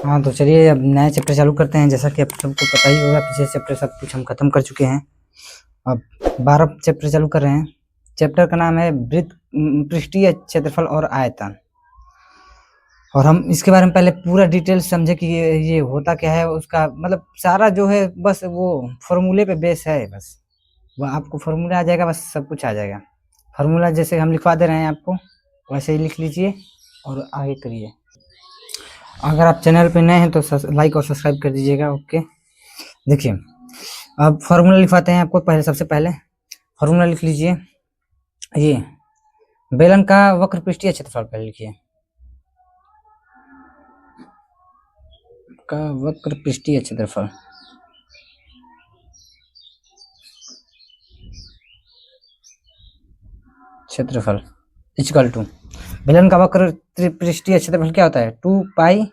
हाँ तो चलिए अब नया चैप्टर चालू करते हैं। जैसा कि आप सबको पता ही होगा, पिछले चैप्टर सब कुछ हम खत्म कर चुके हैं। अब 12 चैप्टर चालू कर रहे हैं। चैप्टर का नाम है वृत्त, पृष्ठीय क्षेत्रफल और आयतन। और हम इसके बारे में पहले पूरा डिटेल समझे कि ये होता क्या है, उसका मतलब सारा जो है बस वो फॉर्मूले पे बेस है। बस वह आपको फॉर्मूला आ जाएगा, बस सब कुछ आ जाएगा। फार्मूला जैसे हम लिखवा दे रहे हैं आपको, वैसे ही लिख लीजिए और आगे करिए। अगर आप चैनल पे नए हैं तो लाइक और सब्सक्राइब कर दीजिएगा। ओके, देखिए अब फार्मूला लिखवाते हैं आपको। पहले सबसे पहले फार्मूला लिख लीजिए। ये बेलन का वक्र पृष्ठीय क्षेत्रफल पहले लिखिए, का वक्र पृष्ठीय क्षेत्रफल क्षेत्रफल इक्वल टू बेलन का वक्र पृष्ठीय क्षेत्रफल क्या होता है, 2πr/h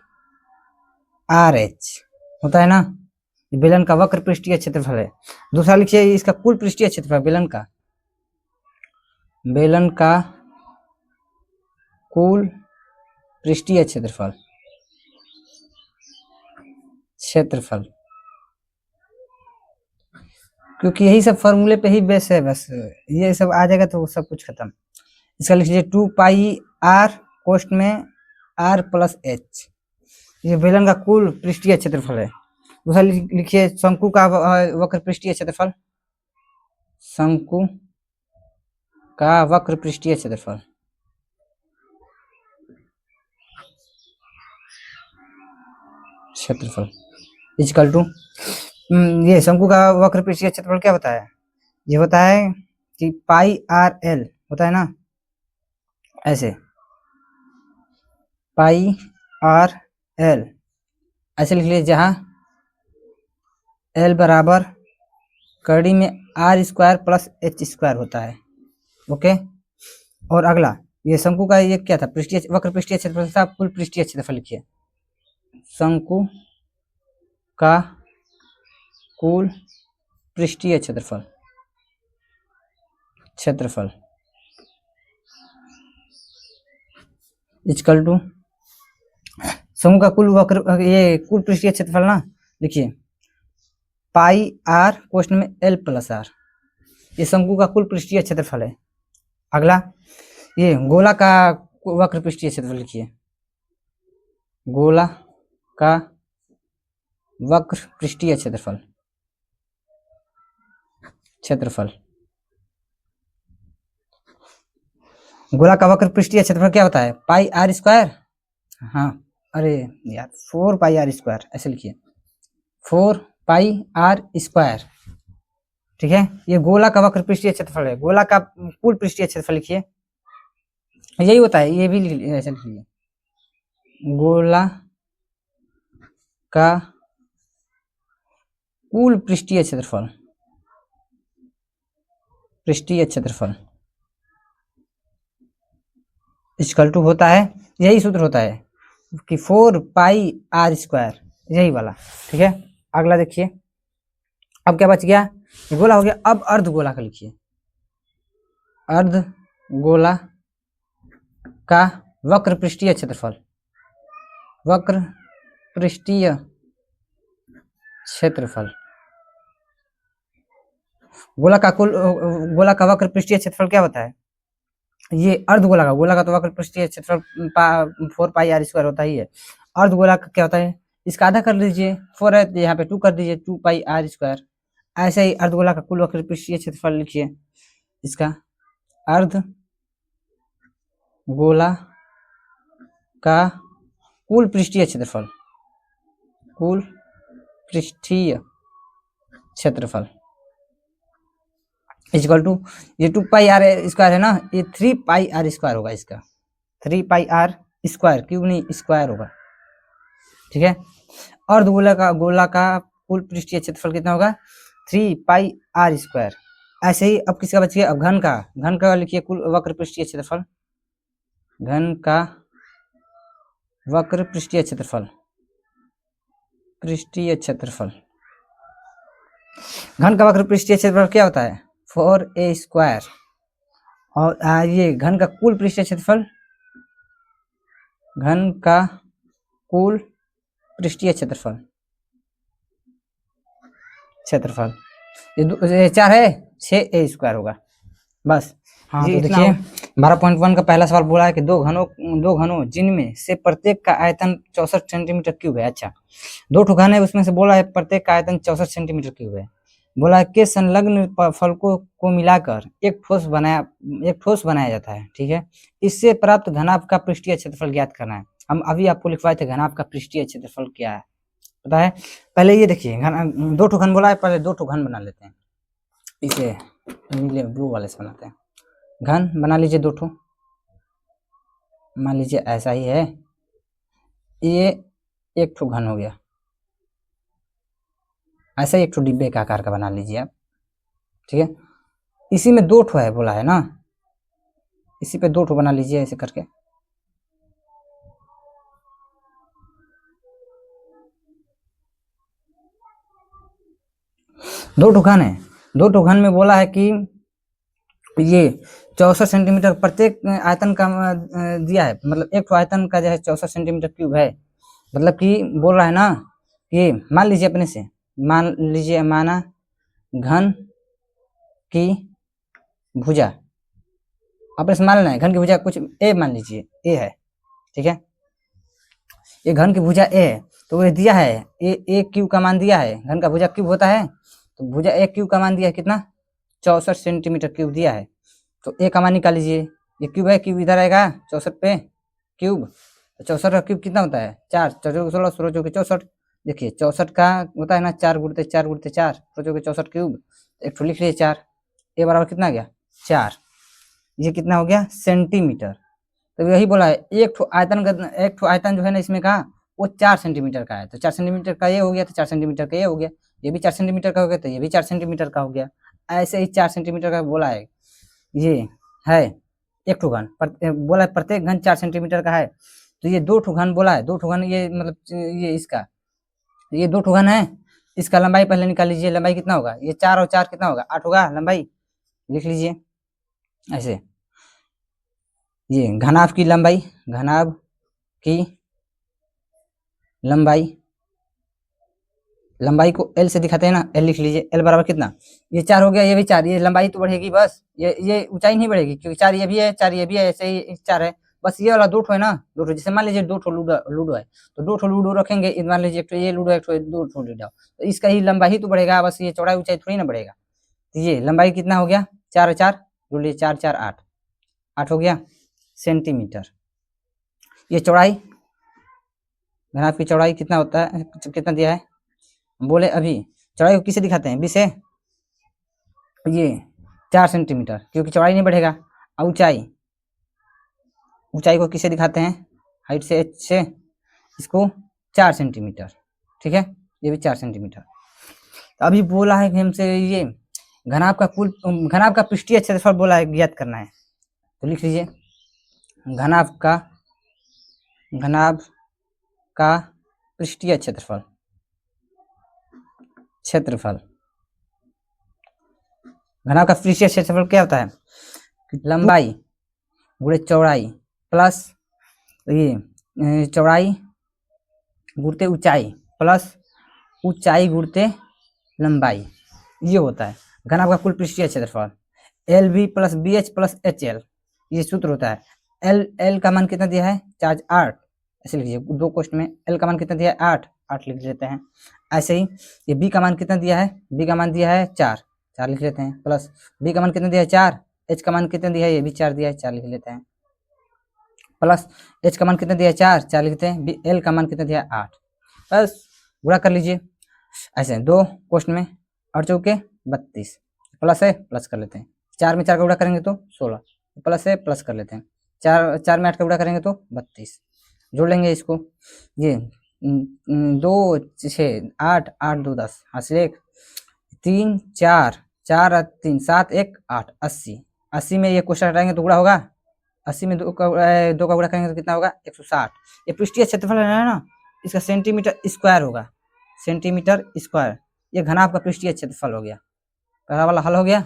होता है ना। बेलन का वक्र पृष्ठीय क्षेत्रफल है। दूसरा लिखिए इसका कुल पृष्ठीय क्षेत्रफल, बेलन का कुल पृष्ठीय क्षेत्रफल क्योंकि यही सब फॉर्मूले पे ही बेस है। बस ये सब आ जाएगा तो सब कुछ खत्म। इसका लिख लीजिए 2πr कोष्ठ में r+h, ये बेलन का कुल पृष्ठीय क्षेत्रफल है। दूसरा लिखिए शंकु का वक्र पृष्ठीय क्षेत्रफल, शंकु का वक्र पृष्ठीय क्षेत्रफल इक्वल टू ये शंकु का वक्र पृष्ठीय क्षेत्रफल क्या होता है, ये होता है कि πrl होता है ना, ऐसे πrl ऐसे लिख लीजिए, जहां l बराबर कड़ी में r² + h² होता है। ओके, और अगला ये शंकु का ये क्या था, पृष्ठीय वक्र पृष्ठीय क्षेत्रफल था, कुल पृष्ठीय क्षेत्रफल लिखिए, शंकु का कुल पृष्ठीय क्षेत्रफल इक्वल टू शंकु का कुल वक्र ये कुल पृष्ठीय क्षेत्रफल ना, लिखिए πr कोष्ठ में l+r, ये शंकु का कुल पृष्ठीय क्षेत्रफल है। अगला ये गोला का वक्र पृष्ठीय क्षेत्रफल लिखिए, गोला का वक्र पृष्ठीय क्षेत्रफल गोला का वक्र पृष्ठीय क्षेत्रफल क्या होता है, πr²। हाँ अरे यार 4πr², ऐसे लिखिए 4πr²। ठीक है, ये गोला का वक्र पृष्ठीय क्षेत्रफल है। गोला का कुल पृष्ठीय क्षेत्रफल लिखिए, यही होता है, ये भी ऐसे लिखिए, गोला का कुल पृष्ठीय क्षेत्रफल इक्वल टू होता है, यही सूत्र होता है कि 4πr², यही वाला। ठीक है, अगला देखिए, अब क्या बच गया, गोला हो गया। अब अर्धगोला का लिखिए, अर्धगोला का वक्र पृष्ठीय क्षेत्रफल गोला का वक्र पृष्ठीय क्षेत्रफल क्या होता है, ये अर्धगोला का, गोला का तो वक्र पृष्ठीय क्षेत्रफल 4πr² होता ही है। अर्धगोला का क्या होता है, इसका आधा कर लीजिए, 4 है तो यहाँ पे 2 कर दीजिए, 2πr²। ऐसे ही अर्धगोला का कुल वक्र पृष्ठीय क्षेत्रफल लिखिए, इसका अर्धगोला का कुल पृष्ठीय क्षेत्रफल इक्वल टू ये 2πr² है ना, ये 3πr² होगा, इसका 3πr², क्यों नहीं स्क्वायर होगा। ठीक है, गोला का कुल पृष्ठीय क्षेत्रफल कितना होगा, 3πr²। ऐसे ही अब किसका बच गया, अब घन का लिखिए कुल वक्र पृष्ठीय क्षेत्रफल, घन का वक्र पृष्ठीय क्षेत्रफल घन का वक्र पृष्ठीय क्षेत्रफल क्या होता है, 4a²। और ये घन का कुल पृष्ठीय क्षेत्रफल, घन का कुल पृष्ठीय क्षेत्रफल, क्षेत्रफल ये 4 है, 6a स्क्वायर होगा बस। हाँ तो देखिए 12.1 का पहला सवाल बोला है कि दो घनों जिनमें से प्रत्येक का आयतन 64 सेंटीमीटर क्यूब है। अच्छा, 2 ठो घन है, उसमें से बोला है प्रत्येक का आयतन 64 सेंटीमीटर क्यूब है। बोला है कि संलग्न फलकों को मिलाकर एक ठोस बनाया जाता है। ठीक है, इससे प्राप्त घनाभ का पृष्ठीय क्षेत्रफल ज्ञात करना है। हम अभी आपको लिखवाए थे घनाभ का पृष्ठीय क्षेत्रफल क्या है पता है। पहले ये देखिए घन 2 ठो घन बोला है, पहले 2 ठो घन बना लेते हैं। इसे नीले ब्लू वाले से बनाते हैं। घन बना लीजिए 2 ठो, मान लीजिए ऐसा ही है, ये 1 ठो घन हो गया। ऐसा ही 1 ठो डिब्बे का आकार का बना लीजिए आप। ठीक है, इसी में 2 ठो है बोला है ना, इसी पे 2 ठो बना लीजिए ऐसे करके। दो ठो घन है, 2 ठो घन में बोला है कि ये 64 सेंटीमीटर प्रत्येक आयतन का दिया है, मतलब 1 ठो आयतन का जो है 64 सेंटीमीटर क्यूब है। मतलब कि बोल रहा है ना कि मान लीजिए अपने से, मान लीजिए माना घन की भुजा, अपने से मान लेना है घन की भुजा कुछ ए मान लीजिए ए है। ठीक है, ये घन की भुजा ए है, तो ये दिया है ए क्यूब का मान दिया है। घन का भुजा क्यूब होता है, तो भुजा ए क्यूब का मान दिया है कितना, 64 सेंटीमीटर क्यूब दिया है। तो ए का मान निकाल लीजिए, ये क्यूब है, क्यूब इधर आएगा 64 पे क्यूब, 64 का क्यूब कितना होता है 4, 4 16 16 चौके 64। देखिए 64 का होता है ना 4 गुणते 4 गुणते 4 चौके 64 क्यूब, एक ठो लिख लीजिए 4, ए बराबर कितना आ गया 4, ये कितना हो गया सेंटीमीटर। तो यही बोला है एक ठो आयतन जो है ना इसमें का वो 4 सेंटीमीटर का है, तो 4 सेंटीमीटर का ये हो गया, तो 4 सेंटीमीटर का ये हो गया, ये भी 4 सेंटीमीटर का हो गया, तो ये भी 4 सेंटीमीटर का हो गया। ऐसे ही 4 सेंटीमीटर का बोला है, ये है 1 ठो घन बोला है प्रत्येक घन 4 सेंटीमीटर का है। तो ये 2 ठो घन बोला है, 2 ठो घन ये मतलब ये इसका ये 2 ठो घन है, इसका लंबाई पहले निकाल लीजिए। लंबाई कितना होगा, ये 4 और 4 कितना होगा 8 होगा लंबाई, लिख लीजिए ऐसे। ये घनाभ की लंबाई, घनाभ की लंबाई को एल से दिखाते हैं ना, एल लिख लीजिए, एल बराबर कितना, ये 4 हो गया, ये भी 4, ये लंबाई तो बढ़ेगी बस, ये ऊंचाई नहीं बढ़ेगी क्योंकि 4 ये भी है 4 ये भी है, ऐसे ही 4 है बस। ये वाला 2 ठो है ना, 2 ठो, जैसे मान लीजिए 2 ठो लूडो है, तो 2 ठो लूडो रखेंगे, मान लीजिए एक ठो ये लूडो, एक ठो 2 ठो लूडो, तो इसका ही लंबाई ही तो बढ़ेगा बस, ये चौड़ाई ऊंचाई थोड़ी ना बढ़ेगा। तो ये लंबाई कितना हो गया 4 4 जोड़ लीजिए, 4 4 8, 8 हो गया सेंटीमीटर। ये चौड़ाई, घनाभ की चौड़ाई कितना होता है, कितना दिया है बोले अभी, चौड़ाई को किसे दिखाते हैं, 20 से, ये 4 सेंटीमीटर क्योंकि चौड़ाई नहीं बढ़ेगा। और ऊंचाई को किसे दिखाते हैं, हाइट से एच से, इसको 4 सेंटीमीटर। ठीक है, ये भी 4 सेंटीमीटर। तो अभी बोला है कि हमसे ये घनाभ का पृष्ठीय क्षेत्रफल बोला है ज्ञात करना है, तो लिख लीजिए घनाभ का पृष्ठीय क्षेत्रफल घनाभ का पृष्ठीय क्षेत्रफल क्या होता है, लंबाई गुणे चौड़ाई प्लस ये चौड़ाई गुणते ऊंचाई प्लस ऊंचाई गुणते लंबाई, ये होता है घनाभ का कुल पृष्ठीय क्षेत्रफल। L B plus B H plus H L, ये सूत्र होता है। एल का मान कितना दिया है 4 8, ऐसे लिखिए 2 क्वेश्चन में एल का मान कितना दिया है 8 8 लिख लेते हैं। ऐसे ही ये बी का मान कितना दिया है, बी का मान दिया है 4 4 लिख लेते हैं, प्लस बी का मान कितना दिया है 4, एच का मान कितना दिया है, ये भी 4 दिया है 4 लिख लेते हैं, प्लस एच का मान कितना दिया है 4 4 लिखते हैं, एल का मान कितना दिया है 8, बस गुणा कर लीजिए ऐसे 2 क्वेश्चन में, 8 चौके 32, प्लस है प्लस कर लेते हैं, 4 में 4 का गुणा करेंगे तो 16, प्लस है प्लस कर लेते हैं, 4 में 8 का गुणा करेंगे तो 32, जोड़ लेंगे इसको, ये 2 6 8 8 2 10, हासिल 1 3 4 4 3 7 1 8 80, 80 में ये क्वेश्चन हटाएंगे तो गुणा होगा, 80 में 2 का गुणा करेंगे तो कितना होगा 160। ये पृष्ठीय क्षेत्रफल है ना, इसका सेंटीमीटर स्क्वायर होगा, सेंटीमीटर स्क्वायर। ये घनाभ का पृष्ठीय क्षेत्रफल हो गया, पहला वाला हल हो गया।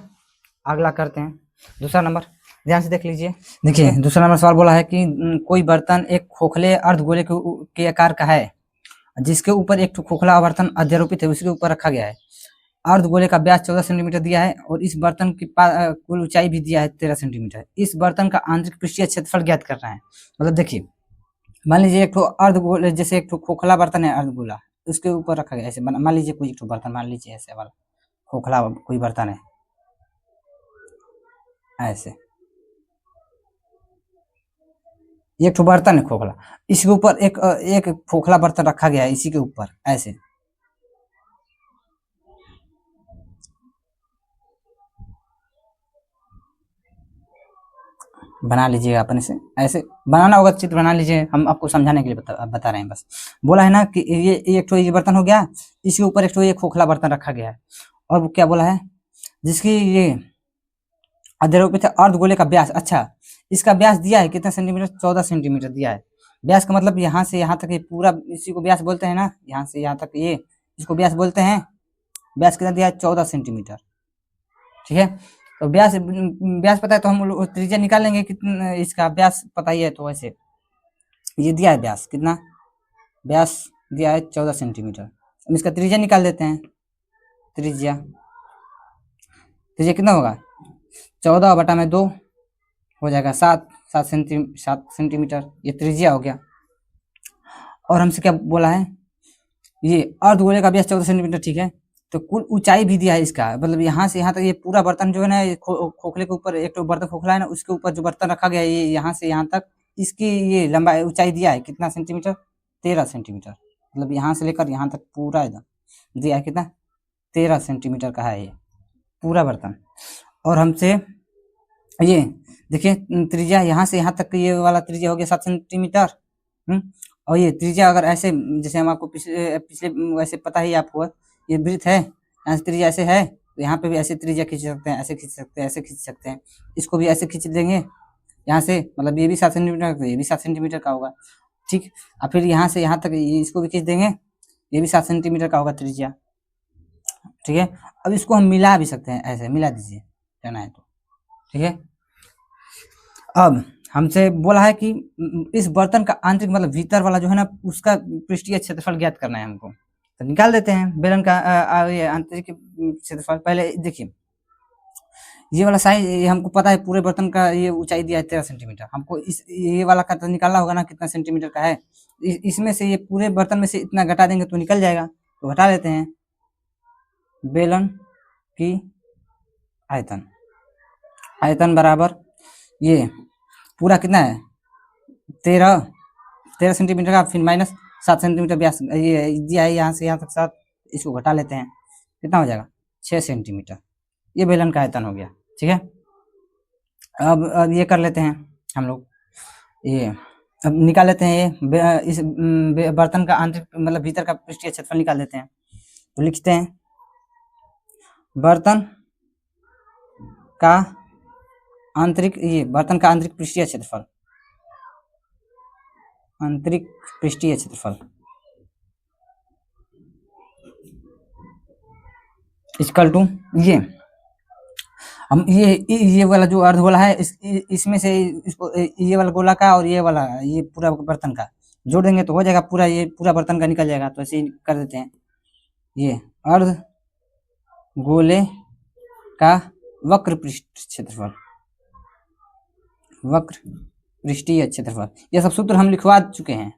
अगला करते हैं दूसरा नंबर, ध्यान से देख लीजिए। देखिए दूसरा नंबर सवाल बोला है कि कोई बर्तन एक खोखले अर्धगोले के आकार का है, जिसके ऊपर एक खोखला आवर्तन अध्यारोपित है उसके ऊपर रखा गया है। अर्धगोले का व्यास 14 सेंटीमीटर दिया है और इस बर्तन की कुल ऊंचाई भी दिया है 13 सेंटीमीटर। इस बर्तन का आंतरिक पृष्ठीय क्षेत्रफल ज्ञात करना है। मतलब देखिए, मान लीजिए एक अर्धगोले, जैसे एक खोखला बर्तन है अर्धगोला, उसके ऊपर रखा गया ऐसे। मान लीजिए कोई एक बर्तन, मान लीजिए ऐसे वाला खोखला कोई बर्तन है ऐसे, एक बर्तन है खोखला, इसके ऊपर एक खोखला बर्तन रखा गया है इसी के ऊपर ऐसे। बना लीजिएगा अपने से, ऐसे बनाना होगा, चित्र बना लीजिए, हम आपको समझाने के लिए बता रहे हैं बस। बोला है ना कि ये बर्तन हो गया, इसके ऊपर ये खोखला बर्तन रखा गया है। और क्या बोला है, जिसकी ये अध्यारोपित है अर्धगोले का व्यास। अच्छा, इसका व्यास दिया है कितना सेंटीमीटर, 14 सेंटीमीटर दिया है। व्यास का मतलब यहाँ से यहाँ तक ये पूरा, इसी को व्यास बोलते हैं ना, यहाँ से यहाँ तक ये, इसको व्यास बोलते हैं। व्यास कितना दिया है, 14 सेंटीमीटर। ठीक है, तो व्यास पता है तो हम त्रिज्या निकाल लेंगे कितना, इसका व्यास पता ही है तो वैसे ये दिया है व्यास कितना, व्यास दिया है 14 सेंटीमीटर। हम इसका त्रिज्या निकाल देते हैं। त्रिज्या कितना होगा, 14/2 हो जाएगा 7 सेंटीमीटर, ये त्रिज्या हो गया। और हमसे क्या बोला है, ये अर्धगोले का व्यास 14 सेंटीमीटर। ठीक है, तो कुल ऊंचाई भी दिया है इसका, मतलब यहाँ से यहाँ तक ये पूरा बर्तन जो है ना, खोखले के ऊपर एक तो बर्तन खोखला है ना, उसके ऊपर जो बर्तन रखा गया है ये यहाँ से यहाँ तक, इसकी ये लंबाई ऊंचाई दिया है कितना सेंटीमीटर, 13 सेंटीमीटर। मतलब यहाँ से लेकर यहाँ तक पूरा एकदम दिया है कितना, 13 सेंटीमीटर का है ये पूरा बर्तन। और हमसे ये देखिए त्रिज्या यहाँ से यहाँ तक ये वाला त्रिज्या हो गया 7 सेंटीमीटर। और ये त्रिज्या अगर ऐसे, जैसे हम आपको पिछले वैसे पता ही आपको, ये वृत्त है, यहाँ से त्रिज्या ऐसे है, तो यहाँ पे भी ऐसे त्रिज्या खींच सकते हैं, ऐसे खींच सकते हैं, ऐसे खींच सकते हैं। इसको भी ऐसे खींच देंगे यहाँ से, मतलब ये भी 7 सेंटीमीटर, तो ये भी 7 सेंटीमीटर का होगा। ठीक, और फिर यहाँ से यहाँ तक इसको भी खींच देंगे, ये भी 7 सेंटीमीटर का होगा त्रिज्या। ठीक है, अब इसको हम मिला भी सकते हैं, ऐसे मिला दीजिए जाना है तो। ठीक है, अब हमसे बोला है कि इस बर्तन का आंतरिक मतलब भीतर वाला जो है ना, उसका पृष्ठीय क्षेत्रफल ज्ञात करना है हमको। तो निकाल देते हैं बेलन का ये आंतरिक क्षेत्रफल। पहले देखिए, ये वाला साइज हमको पता है, पूरे बर्तन का ये ऊंचाई दिया है 13 सेंटीमीटर। हमको इस ये वाला का तो निकालना होगा ना कितना सेंटीमीटर का है। इसमें से ये पूरे बर्तन में से इतना घटा देंगे तो निकल जाएगा, तो घटा लेते हैं। बेलन की आयतन बराबर ये पूरा कितना है, 13 सेंटीमीटर का, फिर माइनस 7 सेंटीमीटर व्यास ये दिया है यहाँ से यहाँ तक 7, इसको घटा लेते हैं, कितना हो जाएगा 6 सेंटीमीटर। ये बेलन का आयतन हो गया। ठीक है, अब ये कर लेते हैं हम लोग, ये अब निकाल लेते हैं ये इस बर्तन का आंतरिक मतलब भीतर का पृष्ठीय क्षेत्रफल निकाल लेते हैं। तो लिखते हैं बर्तन का आंतरिक, ये बर्तन का आंतरिक पृष्ठीय क्षेत्रफल, आंतरिक पृष्ठीय क्षेत्रफल इक्वल टू ये, हम ये वाला जो अर्धगोला है इसमें से इसको ये वाला गोला का और ये वाला ये पूरा बर्तन का जोड़ देंगे तो हो जाएगा पूरा, ये पूरा बर्तन का निकल जाएगा। तो ऐसे ही कर देते हैं, ये अर्धगोले का वक्र पृष्ठ क्षेत्रफल, वक्र पृष्ठीय क्षेत्रफल। ये सब सूत्र हम लिखवा चुके हैं,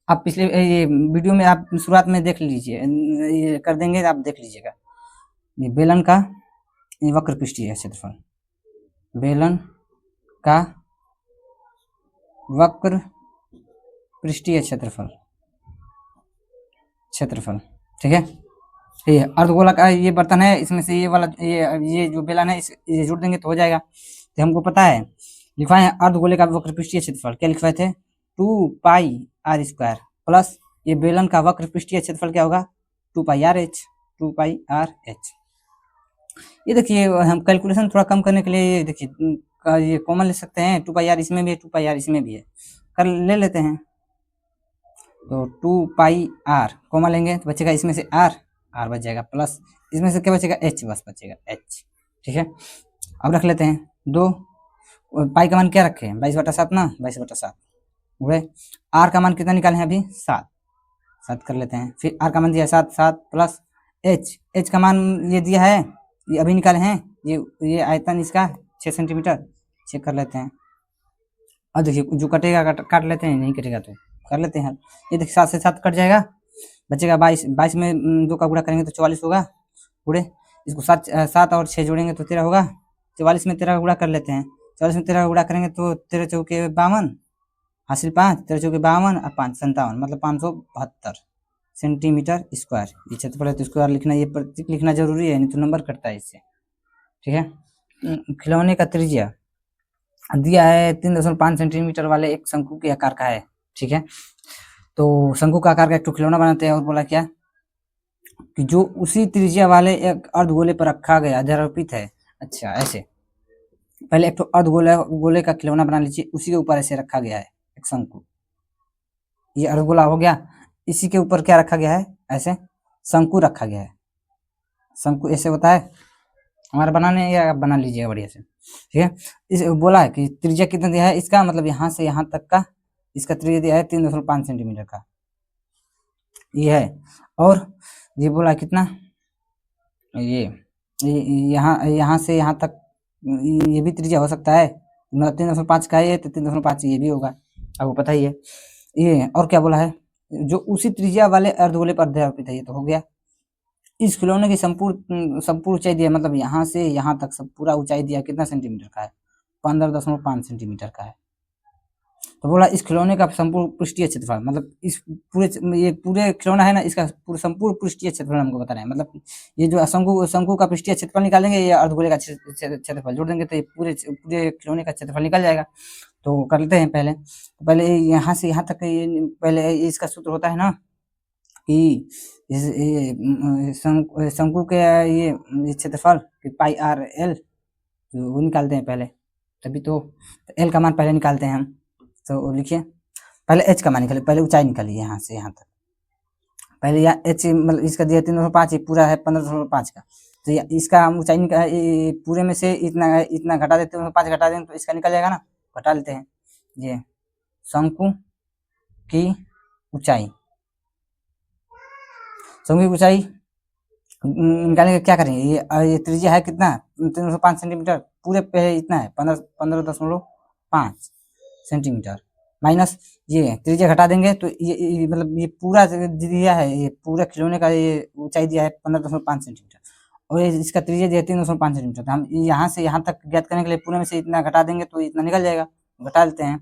आप पिछले ये वीडियो में आप शुरुआत में देख लीजिए, ये कर देंगे आप देख लीजिएगा। ये बेलन का वक्र पृष्ठीय क्षेत्रफल, बेलन का वक्र पृष्ठीय क्षेत्रफल। ठीक है, ये अर्धगोला का ये बर्तन है, इसमें से ये वाला ये जो बेलन है ये जोड़ देंगे तो हो जाएगा। तो हमको पता है, लिखवाए हैं अर्धगोले का वक्र पृष्ठीय क्षेत्रफल, क्या लिखवाए थे 2πr² प्लस ये बेलन का वक्र पृष्ठीय क्षेत्रफल क्या होगा 2πrh। ये देखिए, हम कैलकुलेशन थोड़ा कम करने के लिए ये देखिए ये कॉमन ले सकते हैं, 2πr इसमें भी है 2πr इसमें भी है, कर ले लेते हैं। तो 2πr कॉमन लेंगे तो बचेगा इसमें से r बच जाएगा, प्लस इसमें से क्या बचेगा h, बस बचेगा h। ठीक है, अब रख लेते हैं 2, पाई का मान क्या रखे हैं 22/7 ना, 22/7 गुणे r का मान कितना निकाले हैं अभी 7, 7 कर लेते हैं। फिर आर का मान दिया है 7, 7 प्लस एच का मान ये दिया है, ये अभी निकाले हैं, ये आयतन इसका 6 सेंटीमीटर, चेक कर लेते हैं। अब देखिए जो कटेगा काट लेते हैं, नहीं कटेगा तो कर लेते हैं। ये देखिए 7 से 7 कट जाएगा, बचेगा 22, 22 में 2 का गुणा करेंगे तो 44 होगा। गुणे इसको 7 और 6 जोड़ेंगे तो 13 होगा। 44 में 13 का गुणा कर लेते हैं। 44 में 13 का गुणा करेंगे तो 13 चौके 52, हासिल 5, 13 चौके 52 और 5 57, मतलब 572 सेंटीमीटर स्क्वायर ये क्षेत्रफल है। तो स्क्वायर लिखना, ये प्रतीक लिखना जरूरी है, नहीं तो नंबर कटता है इससे, ठीक है। खिलौने का त्रिज्या दिया है 3.5 सेंटीमीटर वाले एक शंकु के आकार का है, ठीक है। तो शंकु का आकार का एक खिलौना बनाते हैं, और बोला क्या कि जो उसी त्रिज्या वाले एक अर्धगोले पर रखा गया अध्यारोपित है। अच्छा ऐसे पहले एक तो अर्धगोले का खिलौना बना लीजिए, उसी के ऊपर ऐसे रखा गया है एक शंकु, ये अर्धगोला हो गया। इसी के ऊपर क्या रखा गया है, ऐसे शंकु रखा गया है। शंकु ऐसे होता है हमारा बनाने, या आप बना लीजिएगा बढ़िया से, ठीक है। इस बोला है कि त्रिज्या कितना दिया है इसका, मतलब यहाँ से यहाँ तक का इसका त्रिज्या दिया है 3.5 सेंटीमीटर का, ये है। और ये बोला कितना, ये यहाँ से यहाँ तक ये भी त्रिज्या हो सकता है, 3.5 का है, तो 3.5 ये भी होगा, आपको पता ही है ये। और क्या बोला है, जो उसी त्रिज्या वाले अर्धगोले पर अध्यारोपित है, ये तो हो गया। इस खिलौने की संपूर्ण ऊंचाई दिया, मतलब यहाँ से यहाँ तक सब पूरा ऊंचाई दिया कितना सेंटीमीटर का है, 15.5 सेंटीमीटर का है। तो बोला इस खिलौने का संपूर्ण पृष्ठीय क्षेत्रफल, मतलब इस ये पूरे खिलौना है ना, इसका संपूर्ण पृष्ठीय क्षेत्रफल हमको बताना है। मतलब ये जो शंकु का पृष्ठीय क्षेत्रफल निकालेंगे, या अर्धगोले का क्षेत्रफल जोड़ देंगे, तो ये पूरे खिलौने का क्षेत्रफल निकल जाएगा। तो कर लेते हैं पहले। तो पहले यहाँ से यहाँ तक पहले इसका सूत्र होता है ना कि शंकु के ये क्षेत्रफल पाई आर एल, वो निकालते हैं पहले, तभी तो एल का मान पहले निकालते हैं हम। तो लिखिए पहले एच का मान निकालिए, पहले ऊंचाई निकालिए यहाँ से यहाँ तक। पहले यहाँ एच मतलब इसका दिया 3.5, पूरा है 15.5 का, तो इसका ऊंचाई पूरे में से इतना घटा देते हैं, 5 घटा देंगे तो इसका निकल जाएगा ना, घटा लेते हैं। ये शंकु की ऊंचाई, शंकु की ऊंचाई निकालने के क्या करेंगे, ये त्रिज्या है कितना 3.5 सेंटीमीटर, पूरे पे इतना है 15.5 सेंटीमीटर, माइनस ये त्रिज्या घटा देंगे तो ये मतलब ये पूरा दिया है, ये पूरा खिलौने का ये ऊंचाई दिया है 15.5 सेंटीमीटर, और इसका त्रिज्या दिया है 3.5 सेंटीमीटर। हम यहाँ से यहाँ तक ज्ञात करने के लिए पूरे में से इतना घटा देंगे तो इतना निकल जाएगा, घटा लेते हैं।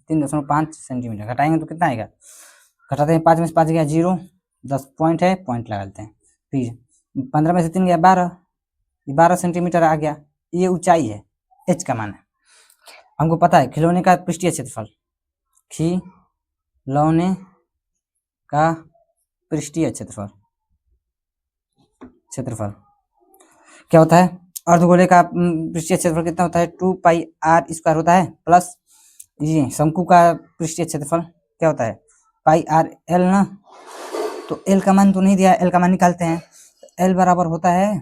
3.5 सेंटीमीटर घटाएंगे तो कितना आएगा, घटाते हैं 5 में से 5 गया 0, 10 पॉइंट है, पॉइंट लगा लेते हैं। फिर 15 में से 3 गया 12, 12 सेंटीमीटर आ गया, ये ऊंचाई है, एच का मान है। हमको पता है खिलौने का पृष्ठीय क्षेत्रफल, खिलौने का पृष्ठीय क्षेत्रफल क्या होता है, अर्धगोले का पृष्ठीय क्षेत्रफल कितना होता है, 2 पाई आर स्क्वायर होता है, प्लस ये शंकु का पृष्ठीय क्षेत्रफल क्या होता है, पाई आर एल ना। तो एल का मान तो नहीं दिया, एल का मान निकालते हैं। एल बराबर होता है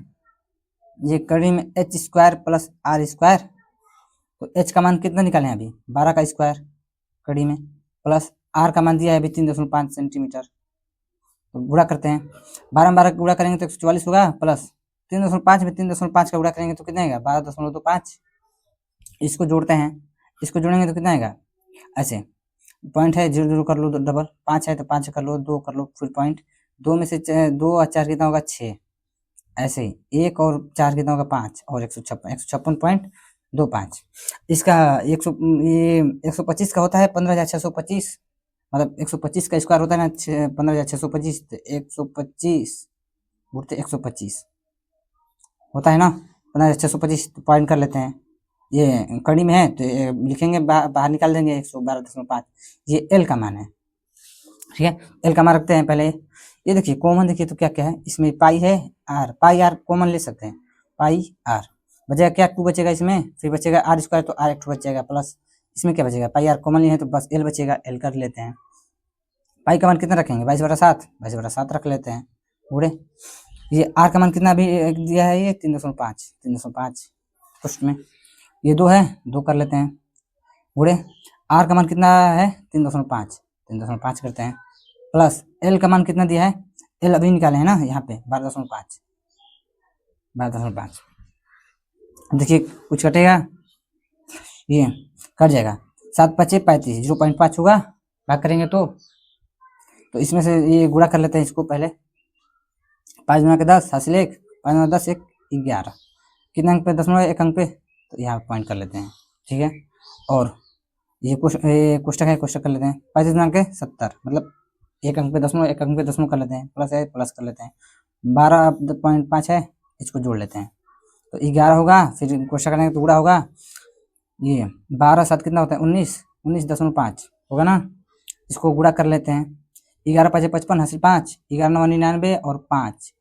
ये कड़ी में H square plus R square. तो एच का मान कितना निकालें अभी, 12 का स्क्वायर कड़ी में, प्लस आर का मान दिया है अभी 3.5 सेंटीमीटर। तो गुणा करते हैं, 12 में 12 का गुणा करेंगे तो 144 होगा, प्लस 3.5 में 3.5 का गुणा करेंगे तो कितना आएगा 12.25। इसको जोड़ते हैं, इसको जोड़ेंगे तो कितना आएगा, ऐसे पॉइंट है 0 0 कर लो तो डबल, 5 है तो 5 कर लो, 2 कर लो, फिर पॉइंट 2 में से 2 और 4 कितना होगा 6, ऐसे ही 1 और 4 कितना होगा 5, और 156.25। इसका 125 का होता है 15,625, मतलब 125 का स्क्वायर होता है ना 15,625, तो 125 गुणित 125 होता है ना 15,625। तो पॉइंट कर लेते हैं, ये कड़ी में है तो लिखेंगे बाहर निकाल देंगे 112.5, ये एल का मान है, ठीक है। एल का मान रखते हैं पहले, ये देखिए कॉमन देखिए तो क्या क्या है, इसमें पाई है आर, पाई आर कॉमन ले सकते हैं, पाई आर बचेगा क्या 2 बचेगा इसमें, फिर बचेगा आर स्क्वायर तो आर 1 बच जाएगा, प्लस इसमें क्या बचेगा पाई आर कॉमन है तो बस एल बचेगा, एल कर लेते हैं। पाई का मान कितना रखेंगे 22/7 रख लेते हैं, बूढ़े। ये आर का मान कितना अभी दिया है, ये 3.5 फर्स्ट में, ये 2 है 2 कर लेते हैं, बूढ़े। आर का मान कितना है 3.5 करते हैं, प्लस एल का मान कितना दिया है, एल अभी निकाले हैं ना यहाँ पे 12.5, 12.5। देखिए कुछ कटेगा, ये कट जाएगा, 7×5 = 35, 0.5 होगा, भाग करेंगे तो इसमें से ये गुणा कर लेते हैं इसको पहले, 5 × 10 हासिल 1, 5 × 10 1, 11, कितना अंक पे, 1 अंक पे, तो यहाँ पॉइंट कर लेते हैं, ठीक है। और ये कोष्टक है, कोष्टक कर लेते हैं, 35×70, मतलब 1 अंक पे 1 अंक पे 0 कर लेते हैं, प्लस है प्लस कर लेते हैं, 12.5 है, इसको जोड़ लेते हैं तो 11 होगा, फिर कोष्टक करेंगे तो गुणा होगा, ये 12 7 कितना होता है 19, 19.5 होगा ना, इसको गुणा कर लेते हैं, 11 5 55 हासिल 5, 11 9 99 और 5,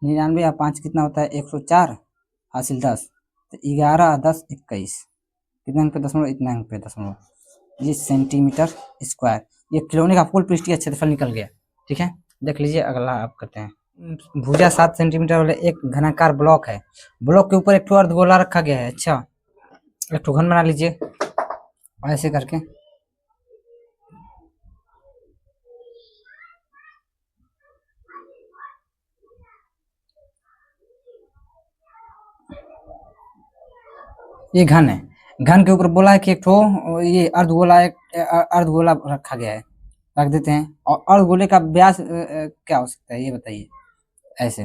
99 और 5 कितना होता है 104 हासिल 10, तो 11 10 21, कितने अंक पे दशमलव, इतना अंक पे दशमलव, ये सेंटीमीटर स्क्वायर, ये खिलौने का कुल पृष्ठीय क्षेत्रफल निकल गया, ठीक है। देख लीजिए, अगला आप करते हैं। भुजा 7 सेंटीमीटर वाले एक घनाकार ब्लॉक है, ब्लॉक के ऊपर एक ठो अर्धगोला रखा गया है, अच्छा एक ठो घन बना लीजिए ऐसे करके, ये घन है, घन के ऊपर बोला है कि एक ठो ये अर्धगोला, एक अर्धगोला रखा गया है, रख देते हैं। और अर्धगोले का व्यास क्या हो सकता है ये बताइए, ऐसे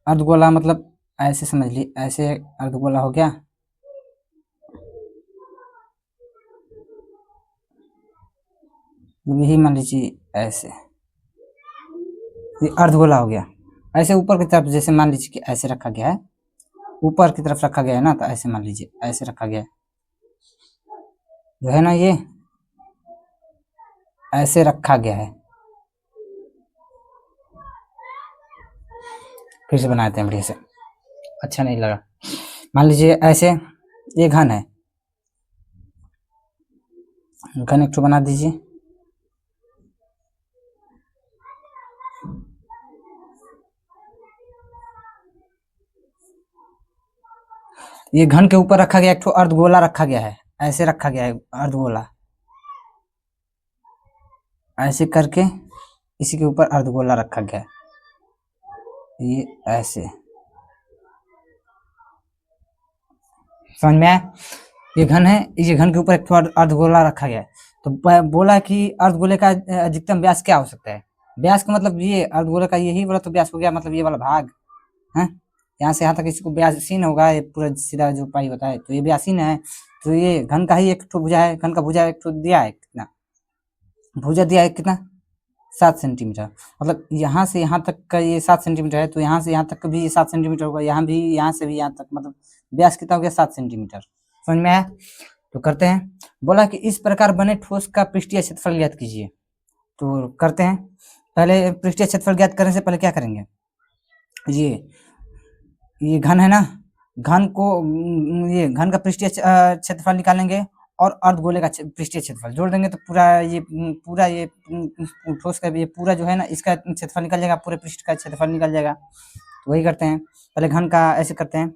अर्धगोला मतलब ऐसे समझ ली, ऐसे अर्धगोला हो गया, यही मान लीजिए ऐसे, ये अर्धगोला हो गया, ऐसे ऊपर की तरफ जैसे मान लीजिए कि ऐसे रखा गया है, ऊपर की तरफ रखा गया है ना, तो ऐसे मान लीजिए ऐसे रखा गया है, जो है ना ये ऐसे रखा गया है, फिर से बनाते हैं बढ़िया से, अच्छा नहीं लगा, मान लीजिए ऐसे, ये घन है, घन एक ठो बना दीजिए, ये घन के ऊपर रखा गया एक ठो अर्धगोला रखा गया है, ऐसे रखा गया है अर्धगोला, ऐसे करके इसी के ऊपर अर्धगोला रखा गया है, ये ऐसे, समझ में आया, ये घन है, ये घन के ऊपर एक ठो अर्धगोला रखा गया है, तो बोला कि अर्धगोले का अधिकतम व्यास क्या हो सकता है, व्यास का मतलब ये अर्धगोले का यही वाला तो व्यास हो गया, मतलब ये वाला भाग है, यहाँ से यहाँ तक इसको व्यासीन होगा, ये पूरा सीधा जो पाई होता है, तो ये व्यासीन है, तो ये घन का ही एक ठो भुजा है, घन का भुजा एक ठो दिया है, कितना भुजा दिया है, कितना 7 सेंटीमीटर, मतलब यहाँ से यहाँ तक का ये 7 सेंटीमीटर है, तो यहाँ से यहाँ तक भी 7 सेंटीमीटर होगा, यहाँ भी, यहाँ से भी यहाँ तक, मतलब व्यास कितना हो गया 7 सेंटीमीटर, समझ में आया। तो करते हैं, बोला कि इस प्रकार बने ठोस का पृष्ठीय क्षेत्रफल ज्ञात कीजिए, तो करते हैं, पहले पृष्ठीय क्षेत्रफल ज्ञात करने से पहले क्या करेंगे, ये घन है ना, घन को, ये घन का पृष्ठीय क्षेत्रफल निकालेंगे और अर्धगोले का पृष्ठीय क्षेत्रफल जोड़ देंगे, तो पूरा ये ठोस का ये पूरा जो है ना, इसका क्षेत्रफल निकल जाएगा, पूरे पृष्ठ का क्षेत्रफल निकल जाएगा, तो वही करते हैं, पहले घन का ऐसे करते हैं,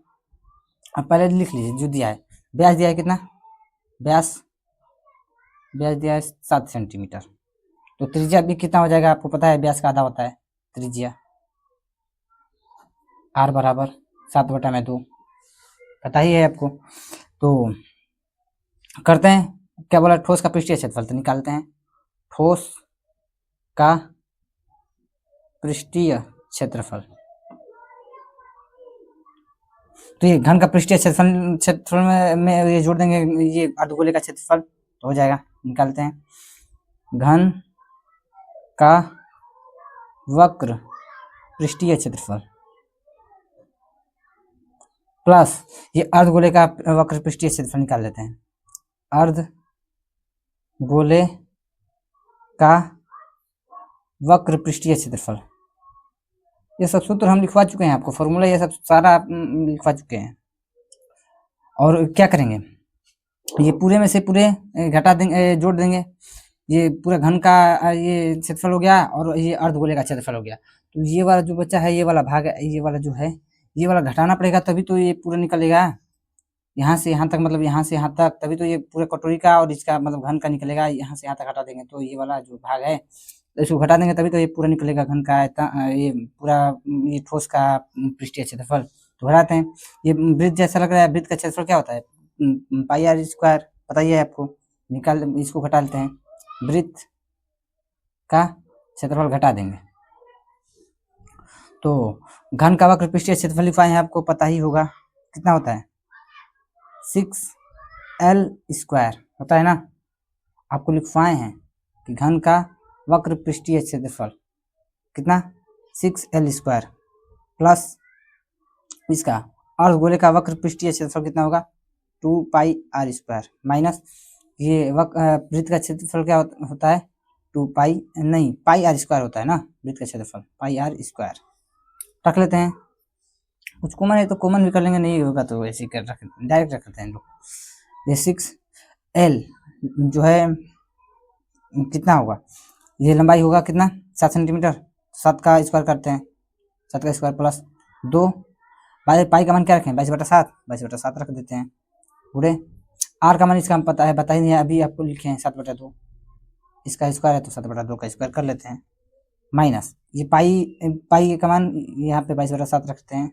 अब पहले लिख लीजिए जो दिया है, व्यास दिया है कितना, व्यास दिया है 7 सेंटीमीटर, तो त्रिज्या भी कितना हो जाएगा, आपको पता है व्यास का आधा होता है त्रिज्या, r बराबर 7/2, पता ही है आपको। तो करते हैं, क्या बोला, ठोस का पृष्ठीय क्षेत्रफल, तो निकालते हैं, ठोस का पृष्ठीय क्षेत्रफल, तो ये घन का पृष्ठीय क्षेत्रफल में ये जोड़ देंगे, ये अर्धगोले का क्षेत्रफल, तो हो जाएगा, निकालते हैं, घन का वक्र पृष्ठीय क्षेत्रफल प्लस ये अर्धगोले का वक्र पृष्ठीय क्षेत्रफल निकाल लेते हैं, अर्धगोले का वक्र पृष्ठीय क्षेत्रफल, ये सब सूत्र हम लिखवा चुके हैं आपको, फॉर्मूला ये सब सारा लिखवा चुके हैं। और क्या करेंगे, ये पूरे में से पूरे घटा देंगे, जोड़ देंगे, ये पूरा घन का ये क्षेत्रफल हो गया और ये अर्धगोले का क्षेत्रफल हो गया, तो ये वाला जो बचा है, ये वाला भाग है, ये वाला जो है, ये वाला घटाना पड़ेगा तभी तो ये पूरा निकलेगा, यहाँ से यहाँ तक, मतलब यहाँ से यहाँ तक, तभी तो ये पूरे कटोरी का और इसका मतलब घन का निकलेगा। यहाँ से यहाँ तक हटा देंगे तो ये वाला जो भाग है तो इसको घटा देंगे तभी तो ये पूरा निकलेगा घन का, ये पूरा ये ठोस का पृष्ठीय क्षेत्रफल। तो घटाते हैं। ये वृत्त जैसा लग रहा है, वृत्त का क्षेत्रफल क्या होता है? पाई आर स्क्वायर, पता ही है आपको। निकाल, इसको घटा लेते हैं, वृत्त का क्षेत्रफल घटा देंगे तो घन का वक्र पृष्ठीय क्षेत्रफल लिखवाए हैं, आपको पता ही होगा कितना होता है, 6L स्क्वायर होता है ना। आपको लिखवाए हैं कि घन का वक्र पृष्ठीय क्षेत्रफल कितना, 6L स्क्वायर प्लस इसका अर्धगोले का वक्र पृष्ठीय क्षेत्रफल कितना होगा, 2 पाई आर स्क्वायर माइनस ये वृत्त का क्षेत्रफल क्या होता है, 2 पाई नहीं पाई आर स्क्वायर होता है ना वृत्त का क्षेत्रफल, पाई आर स्क्वायर रख लेते हैं। कुछ कॉमन है तो कॉमन भी कर लेंगे, नहीं होगा तो ऐसे कर रख डायरेक्ट रख लेते हैं लोग। ये 6L जो है कितना होगा, ये लंबाई होगा कितना, 7 सेंटीमीटर। 7 का स्क्वायर करते हैं, 7 का स्क्वायर प्लस 2 पाई का मान क्या रखें, 22/7, 22/7 रख देते हैं पूरे। आर का मान इसका हम पता है, बता ही नहीं है, अभी आपको लिखे हैं 7/2, इसका स्क्वायर है तो 7/2 का स्क्वायर कर लेते हैं माइनस ये पाई का मान यहाँ पे 22/7 रखते हैं,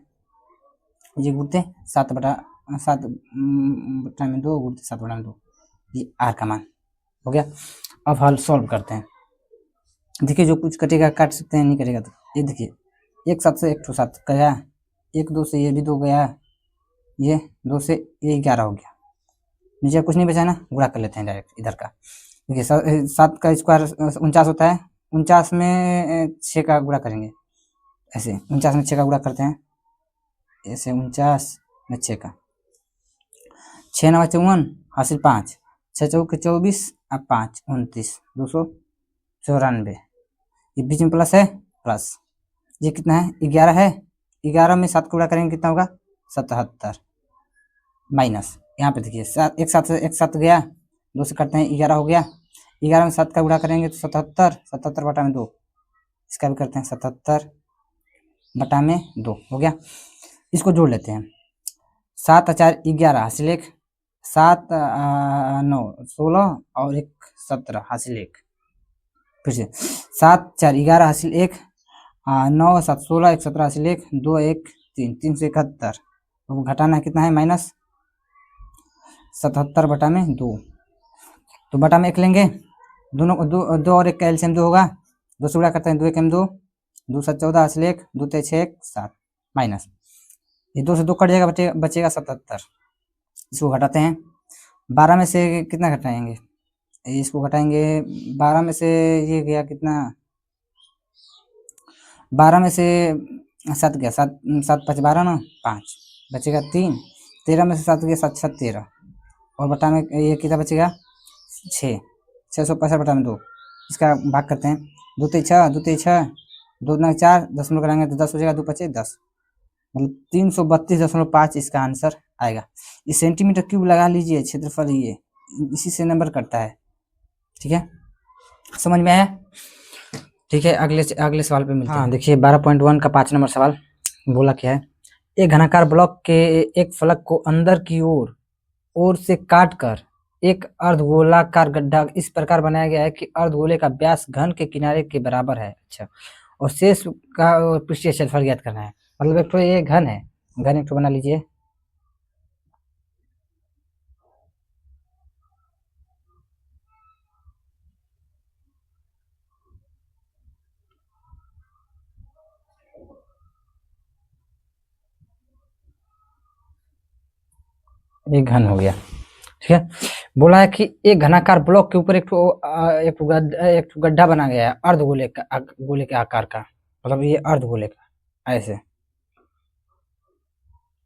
ये गुणते 7/2 गुणते 7/2, ये आर का मान हो गया। अब हल सॉल्व करते हैं। देखिए जो कुछ कटेगा काट सकते हैं, नहीं कटेगा तो ये देखिए 1 7 से 1 7 गया, 1 2 से ये भी 2 गया, ये 2 से ये 11 हो गया, नीचे कुछ नहीं बचा ना, गुणा कर लेते हैं डायरेक्ट इधर का। देखिए 7 का स्क्वायर 49 होता है, 49 में 6 का गुणा करेंगे, ऐसे 49 में 6 का गुणा करते हैं, ऐसे 49 में 6 का, 6 9 54 हासिल 5, 6 चौके 24 अब 5 29, 294, ये बीच में प्लस है प्लस, ये कितना है 11 है, 11 में 7 को गुणा करेंगे कितना होगा 77 माइनस यहाँ पे देखिए 1 7 से 1 7 गया, 2 से करते हैं 11 हो गया, 11 में 7 का गुणा करेंगे तो 77, 77/2, इसका भी करते हैं 77/2 हो गया। इसको जोड़ लेते हैं, 7 4 11 हासिल 1, 7 9 16 और 1 17 हासिल 1, फिर से 7 4 11 हासिल 1, 9 7 16 1 17 हासिल 1, 2 1 3 3 से 71, तो घटाना कितना है माइनस 77/2, तो बटा में 1 लेंगे, दोनों 2 और 1 का एलसीएम 2 होगा, 2 से गुणा करते हैं 2 1 2, 2 7 14 हासिल 1, 2 3 6 1 7 माइनस ये 2 से 2 कट जाएगा, बचेगा 77, इसको घटाते हैं। 12 में से कितना घटाएंगे, इसको घटाएंगे 12 में से ये गया कितना, 12 में से 7 गया, 7 7 5 12 ना 5 बचेगा 3, 13 में से 7 गया 7 7 13 और बटा में ये कितना बचेगा 6, 665/2, इसका भाग करते हैं, 2 3 6 2 3 6 2 9 4 10 में कराएंगे तो 10 हो जाएगा, 2 5 10, मतलब 332.5 इसका आंसर आएगा। ये सेंटीमीटर क्यूब लगा लीजिए क्षेत्रफल, ये इसी से नंबर करता है, ठीक है, समझ में आया। ठीक है, अगले सवाल पे मिलते हैं। देखिए 12.1 का 5 नंबर सवाल बोला क्या है, एक घनाकार ब्लॉक के एक फलक को अंदर की ओर से काट कर एक अर्धगोलाकार गड्ढा इस प्रकार बनाया गया है कि अर्धगोले का व्यास घन के किनारे के बराबर है। अच्छा, और शेष का पृष्ठीय क्षेत्रफल ज्ञात करना है, मतलब एक तो ये घन है, घन एक तो बना लीजिए, एक घन हो गया, ठीक है। बोला है कि एक घनाकार ब्लॉक के ऊपर एक गड्ढा बना गया है अर्धगोले का, गोले के आकार का, मतलब ये अर्धगोले का, ऐसे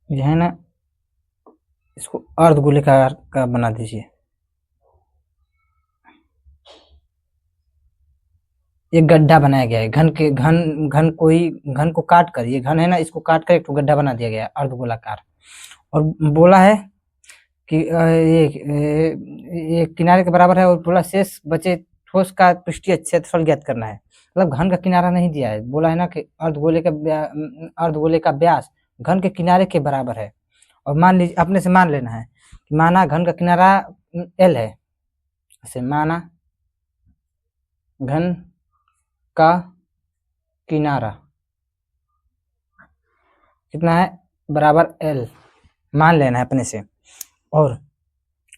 ये है ना, इसको अर्धगोले का बना दीजिए। एक गड्ढा बनाया गया है घन को काट कर, ये घन है ना, इसको काट कर एक गड्ढा बना दिया गया है अर्धगोलाकार, और बोला है कि ये किनारे के बराबर है, और बोला शेष बचे ठोस का पृष्ठीय क्षेत्रफल ज्ञात करना है, मतलब घन का किनारा नहीं दिया है, बोला है ना कि अर्धगोले का व्यास घन के किनारे के बराबर है, और मान लीजिए अपने से मान लेना है कि माना घन का किनारा L है, ऐसे माना घन का किनारा कितना है बराबर L मान लेना है अपने से। और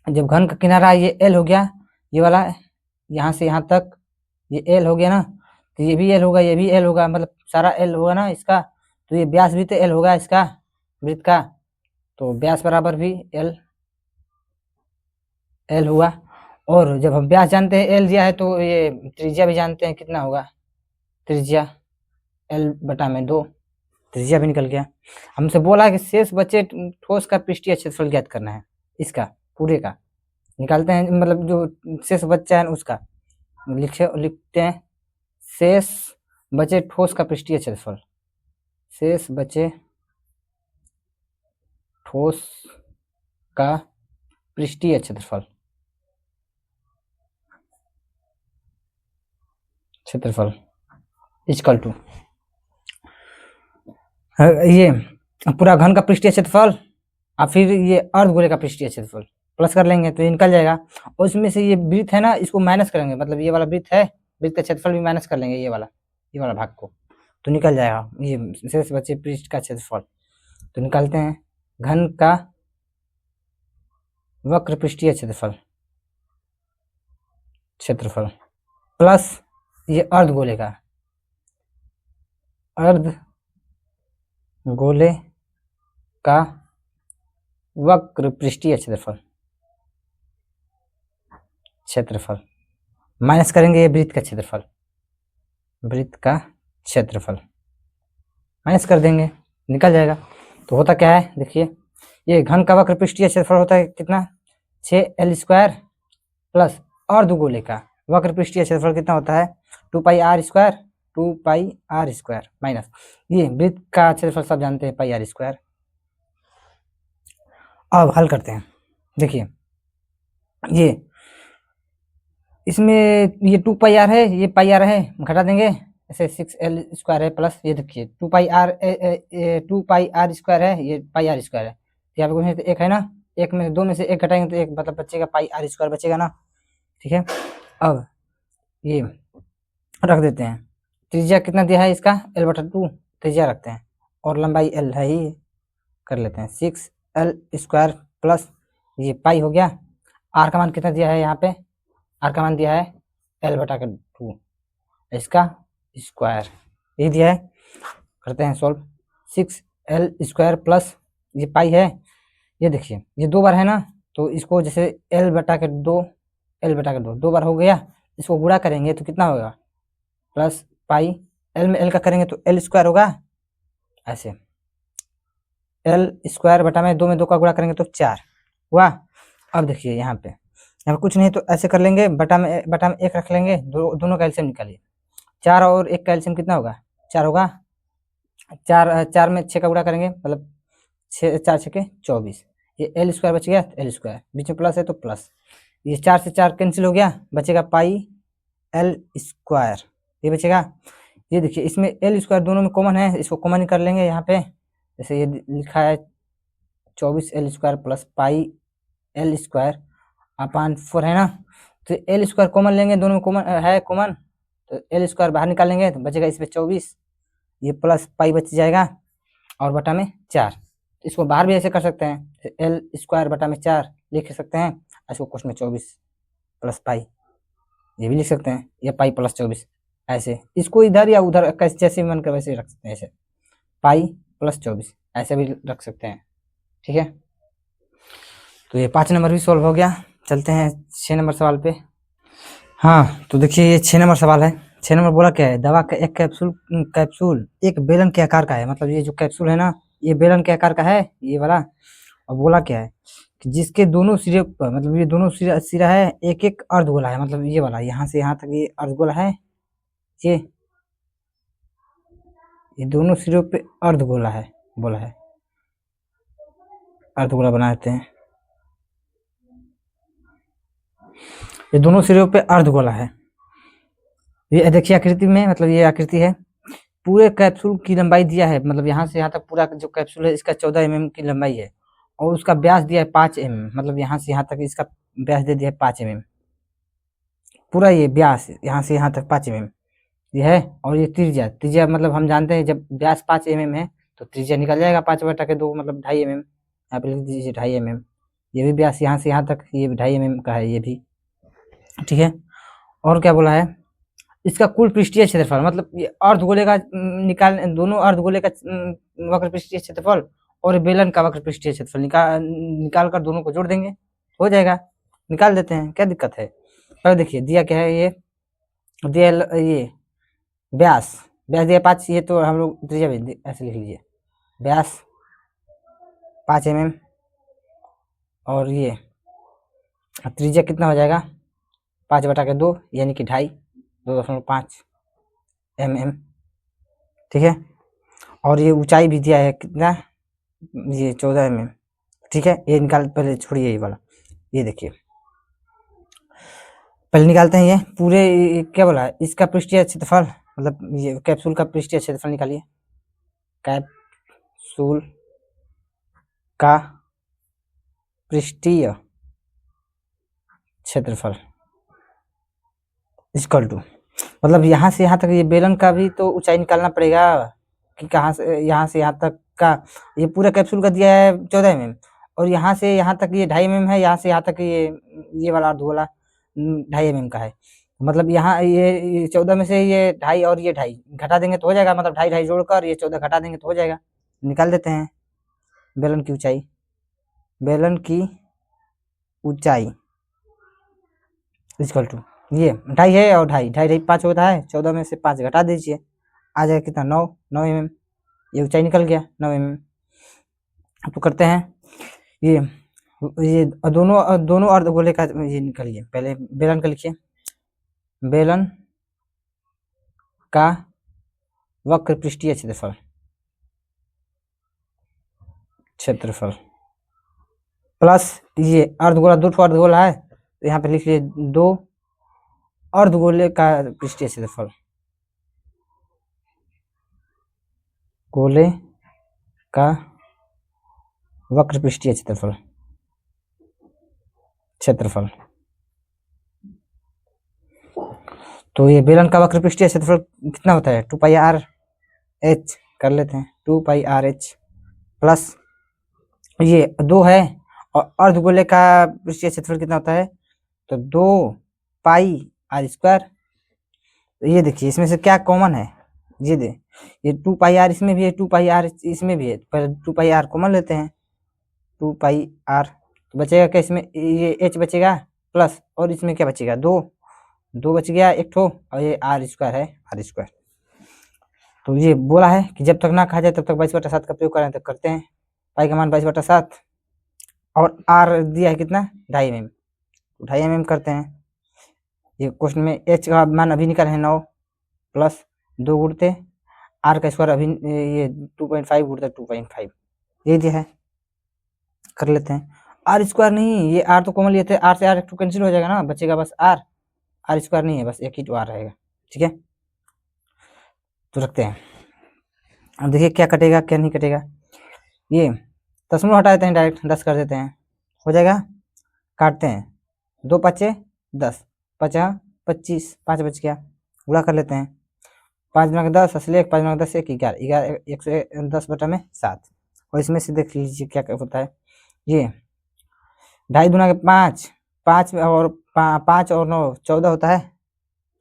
जब घन का किनारा ये L हो गया, ये वाला यहाँ से यहाँ तक ये L हो गया ना, तो ये भी L होगा, ये भी L होगा, मतलब सारा L होगा ना इसका, तो ये व्यास भी तो L होगा इसका वृत्त का, तो व्यास बराबर भी L हुआ। और जब हम व्यास जानते हैं L दिया है, तो ये त्रिज्या भी जानते हैं कितना होगा, त्रिज्या L/2, त्रिज्या भी निकल गया। हमसे बोला है कि शेष बचे ठोस का पृष्ठीय क्षेत्रफल ज्ञात करना है, इसका पूरे का निकालते हैं, मतलब जो शेष बचा है उसका लिखते हैं शेष बचे ठोस का पृष्ठीय क्षेत्रफल, शेष बचे ठोस का पृष्ठीय क्षेत्रफल इक्वल टू ये पूरा घन का पृष्ठीय क्षेत्रफल और फिर ये अर्धगोले का पृष्ठीय क्षेत्रफल प्लस कर लेंगे तो ये निकल जाएगा। और इसमें से ये वृत्त है ना, इसको माइनस करेंगे, मतलब ये वाला वृत्त है, वृत्त का क्षेत्रफल भी माइनस कर लेंगे, ये वाला भाग को, तो निकल जाएगा ये शेष बचे पृष्ठ का क्षेत्रफल। तो निकालते हैं घन का वक्र पृष्ठीय क्षेत्रफल प्लस ये अर्धगोले का वक्र पृष्ठीय क्षेत्रफल माइनस करेंगे ये वृत्त का क्षेत्रफल माइनस कर देंगे, निकल जाएगा। तो होता क्या है देखिए, ये घन का वक्र पृष्ठीय क्षेत्रफल होता है कितना 6L² प्लस अर्धगोले का वक्र पृष्ठीय क्षेत्रफल कितना होता है 2πr² माइनस ये वृत्त का क्षेत्रफल सब जानते हैं πr²। अब हल करते हैं, देखिए ये इसमें ये 2πr है, ये πr है, घटा देंगे ऐसे 6L² है प्लस ये देखिए 2πr² है, ये πr² है, यहाँ पे एक है ना, एक में दो में से एक घटाएंगे तो एक मतलब बचेगा πr² बचेगा ना, ठीक है। अब ये रख देते हैं, त्रिज्या कितना दिया है इसका L/2 त्रिज्या रखते हैं और लंबाई L है ही, कर लेते हैं 6L² प्लस ये पाई हो गया, R का मान कितना दिया है यहाँ पे, R का मान दिया है L/2 इसका स्क्वायर ये दिया है, करते हैं सॉल्व 6L² प्लस ये पाई है, ये देखिए ये दो बार है ना, तो इसको जैसे L/2 दो बार हो गया, इसको गुणा करेंगे तो कितना होगा प्लस पाई, L में L का करेंगे तो L² होगा, ऐसे L² दो में दो का गुणा करेंगे तो 4 हुआ। अब देखिए यहाँ पे कुछ नहीं तो ऐसे कर लेंगे, बटा में एक रख लेंगे, दोनों का एलसीएम निकालिए, 4 और 1 का एलसीएम कितना होगा 4 होगा, 4 में 6 का गुणा करेंगे मतलब 4 6 24, ये L² बच गया, L² बीच में प्लस है तो प्लस, ये 4 से 4 कैंसिल हो गया, बचेगा πL² ये बचेगा। ये देखिए इसमें L² दोनों में कॉमन है, इसको कॉमन कर लेंगे यहाँ पे, जैसे ये लिखा है 24L² प्लस πL²/4 है ना, तो L² कॉमन लेंगे, दोनों में कॉमन है कॉमन, तो L² बाहर निकालेंगे तो बचेगा इसमें 24, ये प्लस पाई बच जाएगा और बटा में 4, इसको बाहर भी ऐसे कर सकते हैं, L²/4 लिख सकते हैं, इसको क्वेश्चन में 24 प्लस पाई ये भी लिख सकते हैं, ये पाई प्लस 24 ऐसे, इसको इधर या उधर कैसे जैसे मन कर वैसे रख सकते हैं, ऐसे पाई प्लस 24 ऐसे भी रख सकते हैं, ठीक है। तो ये 5 नंबर भी सॉल्व हो गया, चलते हैं 6 नंबर सवाल पे। हाँ तो देखिए ये 6 नंबर सवाल है, 6 नंबर बोला क्या है, दवा का एक कैप्सूल एक बेलन के आकार का है, मतलब ये जो कैप्सूल है ना ये बेलन के आकार का है ये वाला, और बोला क्या है कि जिसके दोनों सिरे पर मतलब ये दोनों सिरा है एक एक अर्धगोला है, मतलब ये वाला यहाँ से यहाँ तक ये अर्धगोला है, ये दोनों सिरों पे अर्धगोला है, बोला है अर्धगोला बना देते हैं, ये दोनों सिरों पे अर्धगोला है, ये देखिए आकृति में, मतलब ये आकृति है, पूरे कैप्सूल की लंबाई दिया है, मतलब यहाँ से यहाँ तक पूरा जो कैप्सूल है इसका 14 mm की लंबाई है, और उसका व्यास दिया है 5 mm, मतलब यहाँ से यहाँ तक इसका व्यास दे दिया है 5 mm। पूरा ये व्यास यहाँ से यहाँ तक 5 mm ये है। और ये त्रिज्या, त्रिज्या मतलब हम जानते हैं जब व्यास 5 mm है तो त्रिज्या निकल जाएगा 5/2, मतलब 2.5 mm। यहाँ पे लिख दीजिए 2.5 mm। ये भी व्यास यहाँ से यहाँ तक ये भी 2.5 mm का है ये भी, ठीक है। और क्या बोला है, इसका कुल पृष्ठीय क्षेत्रफल, मतलब ये अर्धगोले का निकाल, दोनों अर्धगोले का वक्र पृष्ठीय क्षेत्रफल और बेलन का वक्र पृष्ठीय क्षेत्रफल निकाल कर दोनों को जोड़ देंगे, हो जाएगा। निकाल देते हैं, क्या दिक्कत है। पहले देखिए दिया क्या है, ये दिया ये व्यास, व्यास दिया 5, ये तो हम लोग त्रिज्या भी ऐसे लिख लीजिए, व्यास 5 mm और ये त्रिज्या कितना हो जाएगा 5/2 यानी कि 2.5 mm, ठीक है। और ये ऊंचाई भी दिया है कितना, ये 14 mm, ठीक है। ये निकाल, पहले छोड़िए ये वाला, ये देखिए पहले निकालते हैं ये पूरे, क्या बोला है इसका पृष्ठीय क्षेत्रफल, मतलब ये कैप्सूल का पृष्ठीय क्षेत्रफल निकालिए, कैप्सूल का पृष्ठीय क्षेत्रफल इक्वल टू, मतलब यहाँ से यहाँ तक ये बेलन का भी तो ऊंचाई निकालना पड़ेगा कि कहाँ से यहाँ तक का, ये पूरा कैप्सूल का दिया है 14 mm और यहाँ से यहाँ तक ये 2.5 mm है, यहाँ से यहाँ तक ये वाला अर्धगोला 2.5 mm का है। मतलब यहाँ ये 14 में से ये 2.5 और ये 2.5 घटा देंगे तो हो जाएगा, मतलब 2.5 जोड़कर ये 14 घटा देंगे तो हो जाएगा। निकाल देते हैं बेलन की ऊंचाई, बेलन की ऊंचाई इक्वल टू ये 2.5 है और 2.5 5 होता है, 14 में से 5 घटा दीजिए, आ जाएगा कितना 9 mm, ये ऊंचाई निकल गया 9 mm। तो करते हैं ये दोनों अर्धगोले का ये निकालिए, पहले बेलन का लिखिए, बेलन का वक्र पृष्ठीय क्षेत्रफल प्लस ये अर्धगोला, 2 अर्धगोला है तो यहाँ पे लिख लीजिए 2 अर्धगोले का पृष्ठीय क्षेत्रफल, गोले का वक्र पृष्ठीय क्षेत्रफल। तो ये बेलन का वक्र पृष्ठीय क्षेत्रफल कितना होता है 2πr/h, कर लेते हैं 2πr/h प्लस ये 2 है और अर्धगोले का पृष्ठीय क्षेत्रफल कितना होता है तो 2πr²। ये देखिए इसमें से क्या कॉमन है, ये 2πr इसमें भी है, 2πr इसमें भी है, पर 2πr कॉमन लेते हैं, 2πr तो बचेगा क्या इसमें, ये h बचेगा प्लस और इसमें क्या बचेगा 2 बच गया एक ठो और ये r² है, r²। तो ये बोला है कि जब तक ना कहा जाए तब तक 22/7 का प्रयोग करें, तब करते हैं। पाई का मान 22/7 और r दिया है कितना 2.5 mm, 2.5 mm करते हैं। ये क्वेश्चन में h का मान अभी निकाले हैं 9 प्लस 2 गुणते r का स्क्वायर अभी ये 2.5 गुणते 2.5, ये दिया है, कर लेते हैं। r² नहीं, ये r तो कॉमन लिए थे, r से r कैंसिल हो जाएगा ना, बचेगा बस r² नहीं है, बस एक ही तो r रहेगा, ठीक है। तो रखते हैं, अब देखिए क्या कटेगा क्या नहीं कटेगा। ये दशमलव हटा देते हैं, डायरेक्ट 10 कर देते हैं, हो जाएगा। काटते हैं 2 5 10, 5 25, 5 बच गया, गुणा कर लेते हैं 5 गुणा 10 असले 5 गुणा 10 1 11 110/7। और इसमें से देख लीजिए क्या होता है, ये 2.5 गुणा 5 5 और 5 और 9 14 होता है,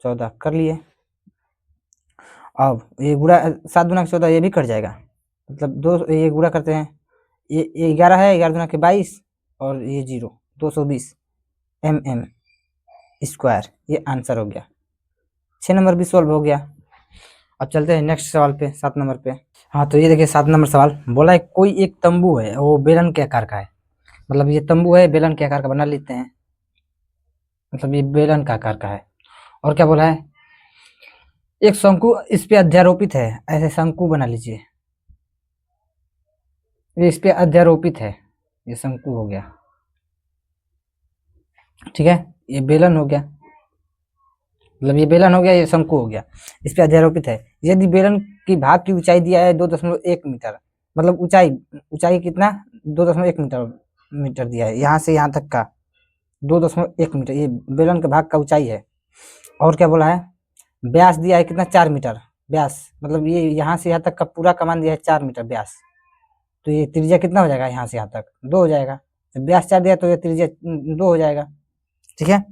14 कर लिए। अब ये गुणा 7 गुणा 14 ये भी कट जाएगा, मतलब 2 ये गुणा करते हैं, ये 11 है, 11 गुणा 22 और ये 0 220 mm², ये आंसर हो गया। 6 नंबर भी सॉल्व हो गया। अब चलते हैं नेक्स्ट सवाल पे, 7 नंबर पे। हाँ तो ये देखिए 7 नंबर सवाल बोला है कोई एक तंबू है वो बेलन के आकार का है, मतलब ये तंबू है बेलन के आकार का, बना लेते हैं, मतलब ये बेलन का आकार का है। और क्या बोला है, एक शंकु इस पे अध्यारोपित है, ऐसे शंकु बना लीजिए, ये इस पे अध्यारोपित है, ये शंकु हो गया, ठीक है। ये बेलन हो गया, मतलब ये बेलन हो गया, ये शंकु हो गया, इस पे अध्यारोपित है। यदि बेलन की भाग की ऊंचाई दिया है 2.1 मीटर, मतलब ऊंचाई, ऊंचाई कितना 2.1 मीटर दिया है, यहाँ से यहाँ तक का 2.1 मीटर, ये बेलन के भाग का ऊंचाई है। और क्या बोला है, व्यास दिया है कितना 4 मीटर व्यास, मतलब ये यहाँ से यहाँ तक का पूरा कमान दिया है 4 मीटर व्यास। तो ये त्रिज्या कितना हो जाएगा, यहाँ से यहाँ तक 2 हो जाएगा। जब व्यास 4 दिया तो ये त्रिज्या 2 हो जाएगा। ठीक है।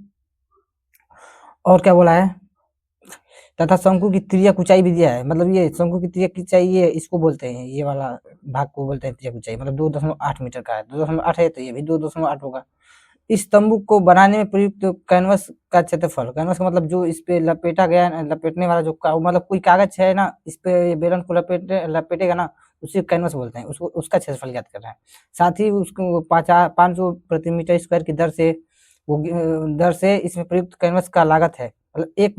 और क्या बोला है, तथा शंकु की त्रिज्या ऊंचाई भी दिया है, मतलब ये शंकु की त्रिज्या ऊंचाई ये इसको बोलते हैं, ये वाला भाग को बोलते हैं त्रिज्या ऊंचाई, मतलब 2.8 मीटर का है, 2.8 है तो ये भी 2.8 होगा। इस तंबू को बनाने में प्रयुक्त कैनवस का क्षेत्रफल, कैनवस का मतलब जो इस पे लपेटा गया है, लपेटने वाला जो मतलब कोई कागज है ना, इस पे बेलन को लपेटेगा ना, उसी कैनवस बोलते हैं, उसको उसका क्षेत्रफल ज्ञात करना है। साथ ही उसको 500 प्रति मीटर स्क्वायर की दर से दर से इसमें प्रयुक्त कैनवस का लागत है, मतलब 1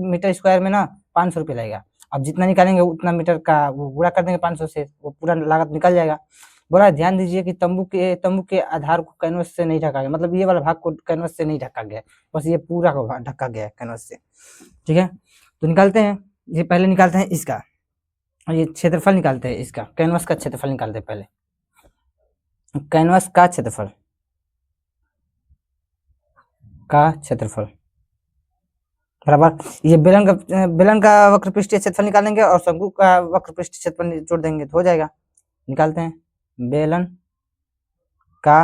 मीटर स्क्वायर में ना 500 रुपये लगेगा। अब जितना निकालेंगे उतना मीटर का वो गुणा कर देंगे 500 से, वो पूरा लागत निकल जाएगा। बोला ध्यान दीजिए कि तंबू के आधार को कैनवस से नहीं ढका गया, मतलब ये वाला भाग को कैनवस से नहीं ढका गया, बस ये पूरा को ढका गया है कैनवस से। ठीक है, तो निकालते हैं, ये पहले निकालते हैं इसका, और ये क्षेत्रफल निकालते हैं इसका, कैनवस का क्षेत्रफल निकालते हैं पहले, कैनवस का क्षेत्रफल बराबर, ये बेलन का वक्र पृष्ठीय क्षेत्रफल निकालेंगे और शंकु का वक्र पृष्ठीय क्षेत्रफल जोड़ देंगे तो हो जाएगा। निकालते हैं, बेलन का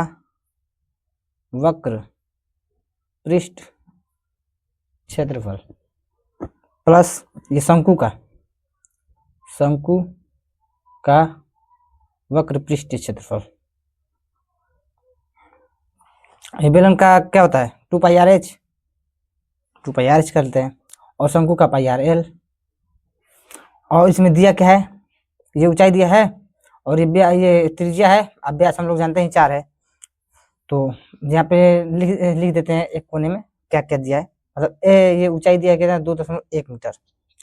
वक्र पृष्ठ क्षेत्रफल प्लस ये शंकु का वक्र पृष्ठीय क्षेत्रफल। ये बेलन का क्या होता है 2πr/h, 2πr/h करते हैं, और शंकु का πr/l, और इसमें दिया क्या है, ये ऊंचाई दिया है और ये त्रिज्या है, अब व्यास हम लोग जानते हैं 4 है, तो यहाँ पे लिख देते हैं एक कोने में क्या क्या दिया है, मतलब ये ऊंचाई दिया गया था 2.1 मीटर।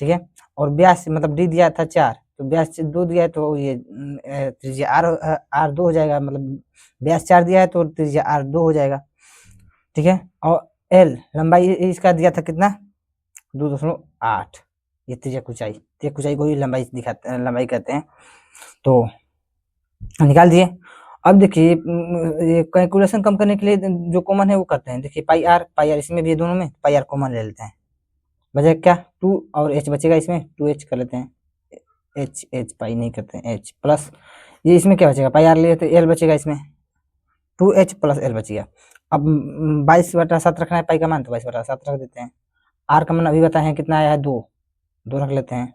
ठीक है, और व्यास मतलब डी दिया था 4, तो व्यास 2 दिया है तो ये त्रिज्या आर 2 हो जाएगा, मतलब व्यास 4 दिया है तो त्रिज्या आर 2 हो जाएगा। ठीक है, और एल लंबाई इसका दिया था कितना 2.8, ये त्रिज्या ऊंचाई को ही लंबाई कहते हैं, तो निकाल दिए। अब देखिए ये कैलकुलेशन कम करने के लिए जो कॉमन है वो करते हैं, देखिए पाई आर इसमें भी, दोनों में पाई आर कॉमन ले लेते हैं, बचा क्या 2 और h बचेगा, इसमें 2h कर लेते हैं, h पाई नहीं करते हैं, h प्लस ये इसमें क्या बचेगा, पाई आर ले लेते l बचेगा, इसमें 2h प्लस l बच गया। अब 22/7 रखना है पाई का मान, तो 22/7 रख देते हैं। r का मान अभी बताए हैं कितना आया है 2 रख लेते हैं,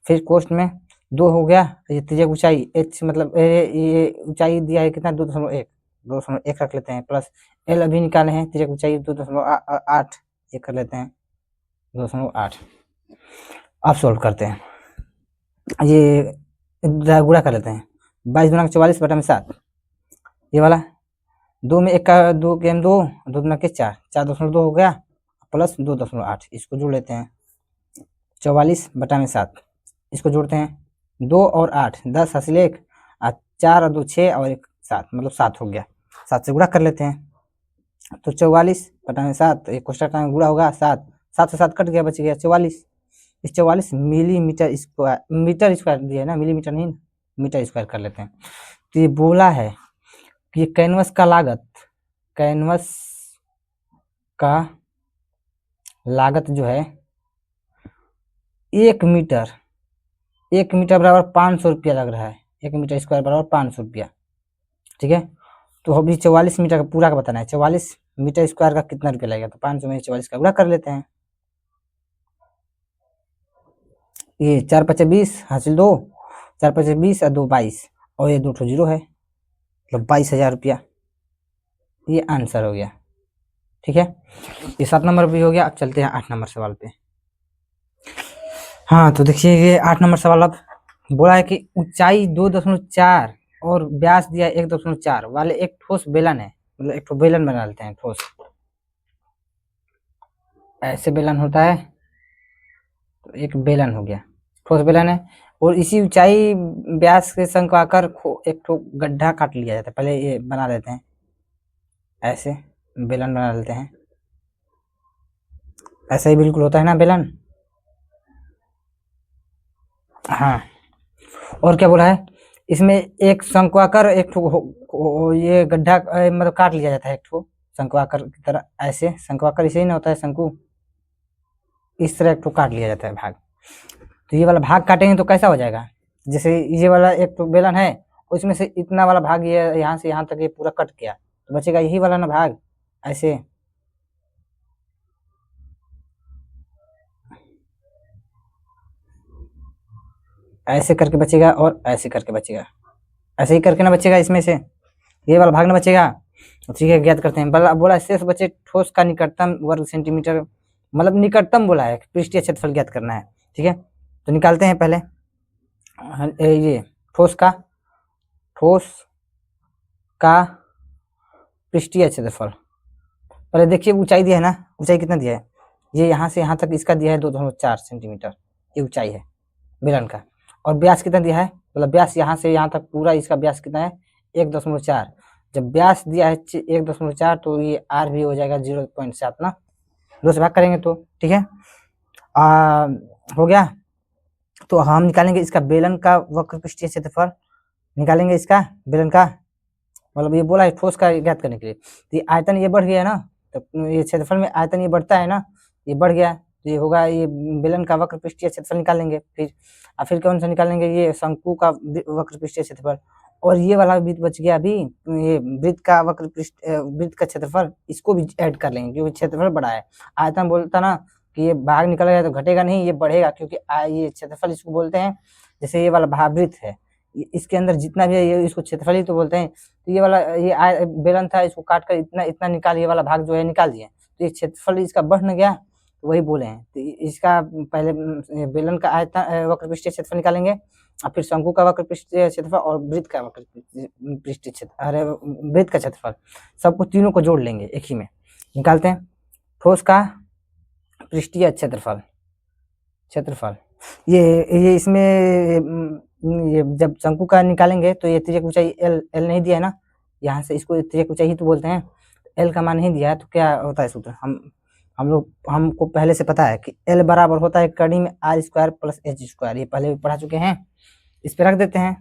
फिर कोष्ट में 2 हो गया, ये त्रिज्या ऊंचाई h मतलब ये ऊंचाई दिया है कितना 2.1 रख लेते हैं, प्लस l अभी निकाले हैं त्रिज्या ऊंचाई 2.8, ये कर लेते हैं 2.8। अब सॉल्व करते हैं, ये गुणा कर लेते हैं, 22 गुना 44/7, ये वाला 2 में 1 का 2 के 2 2 के 4 4.2 हो गया, प्लस 2.8 इसको जोड़ लेते हैं, 44/7 इसको जोड़ते हैं, 2 और 8 10 हासिल 1, 4 और 2 6 और 1 7, मतलब 7 हो गया, 7 से गुणा कर लेते हैं, तो 44/7 एक कोष्ठक में गुणा होगा 7 से 7 कट गया, बच गया 44। इस 44 मीटर स्क्वायर दिया है ना, मिलीमीटर नहीं मीटर स्क्वायर कर लेते हैं। तो ये बोला है कि कैनवस का लागत जो है 1 मीटर बराबर 500 रुपया लग रहा है, 1 मीटर स्क्वायर बराबर 500 रुपया। ठीक है, तो अभी 44 मीटर का पूरा का बताना है, 44 मीटर स्क्वायर का कितना रुपया लगेगा, तो 500 में 44 का गुणा कर लेते हैं, ये 4 5 20 हासिल 2, 4 5 20 और 2 22, और ये 2 0 है, मतलब 22,000 रुपया, ये आंसर हो गया। ठीक है, ये 7 नंबर भी हो गया। अब चलते हैं 8 नंबर सवाल पे। हाँ, तो देखिए ये 8 नंबर सवाल, अब बोला है कि ऊंचाई 2.4 और व्यास दिया 1.4 वाले एक ठोस बेलन है, मतलब एक ठोस बेलन बना लेते हैं, ठोस ऐसे बेलन होता है, तो एक बेलन हो गया, ठोस बेलन है, और इसी ऊंचाई व्यास के संग आकर एक ठो गड्ढा काट लिया जाता है, पहले ये बना लेते हैं, ऐसे बेलन बना लेते हैं, ऐसा ही बिल्कुल होता है ना बेलन। हाँ, और क्या बोला है इसमें एक शंक्वाकार एक ये गड्ढा मतलब काट लिया जाता है, एक ठो शंक्वाकार की तरह, ऐसे शंक्वाकार इसे ही ना होता है शंकु, इस तरह एक ठो काट लिया जाता है भाग। तो ये वाला भाग काटेंगे तो कैसा हो जाएगा, जैसे ये वाला एक तो बेलन है, उसमें से इतना वाला भाग ये यहाँ से यहाँ तक ये पूरा कट गया, तो बचेगा यही वाला ना भाग, ऐसे ऐसे करके बचेगा और ऐसे करके बचेगा, ऐसे ही करके ना बचेगा, इसमें से ये वाला भाग ना बचेगा। तो ठीक है, ज्ञात करते हैं। बोला शेष बचे ठोस का निकटतम वर्ग सेंटीमीटर, मतलब निकटतम बोला है, पृष्ठीय क्षेत्रफल ज्ञात करना है। ठीक है, तो निकालते हैं पहले ये ठोस का पृष्ठीय क्षेत्रफल। पहले देखिए ऊंचाई दिया है ना, ऊंचाई कितना दिया है, ये यहाँ से यहाँ तक इसका दिया है 2.4 सेंटीमीटर, ये ऊंचाई है बेलन का। और व्यास कितना दिया है, मतलब व्यास यहाँ से यहाँ तक पूरा इसका व्यास कितना है 1.4। जब व्यास दिया है 1.4 तो ये आर भी हो जाएगा 0.7 ना, 2 से भाग करेंगे तो ठीक है। हो गया। तो हम निकालेंगे इसका बेलन का वक्र पृष्ठीय क्षेत्रफल, निकालेंगे इसका बेलन का, मतलब ये बोला है ठोस का ज्ञात करने के लिए। तो ये आयतन ये बढ़ गया है ना, तो ये क्षेत्रफल में आयतन ये बढ़ता है ना, ये बढ़ गया, तो ये होगा ये बेलन का वक्र पृष्ठीय क्षेत्रफल निकालेंगे। फिर कौन सा निकालेंगे, ये शंकु का वक्र पृष्ठीय क्षेत्रफल। और ये वाला भी बच गया अभी, ये वृत्त का वक्र पृष्ठ वृत्त का क्षेत्रफल, इसको भी ऐड कर लेंगे क्योंकि क्षेत्रफल बड़ा है। आयतन बोलता ना कि ये भाग निकल गया तो घटेगा नहीं, ये बढ़ेगा, क्योंकि ये क्षेत्रफल इसको बोलते हैं। जैसे ये वाला भाववृत्त है, इसके अंदर जितना भी है ये इसको क्षेत्रफल ही तो बोलते हैं। तो ये वाला ये बेलन था, इसको काट कर इतना इतना निकाल, ये वाला भाग जो है निकाल दिए, तो ये क्षेत्रफल इसका बढ़ न गया, तो वही बोले हैं। तो इसका पहले बेलन का आयतन वक्र पृष्ठीय क्षेत्रफल निकालेंगे, और फिर शंकु का वक्र पृष्ठीय क्षेत्रफल और वृत्त का वक्र पृष्ठीय क्षेत्र, अरे वृत्त का क्षेत्रफल, सबको तीनों को जोड़ लेंगे एक ही में। निकालते हैं ठोस का पृष्ठीय क्षेत्रफल, ये इसमें ये जब शंकु का निकालेंगे तो ये तिर्यक ऊंचाई एल नहीं दिया है ना, यहाँ से इसको तिर्यक ऊंचाई ही तो बोलते हैं, एल का मान नहीं दिया है, तो क्या होता है सूत्र, हमको पहले से पता है कि एल बराबर होता है कड़ी में R square plus H square, ये पहले भी पढ़ा चुके हैं। इस पे रख देते हैं,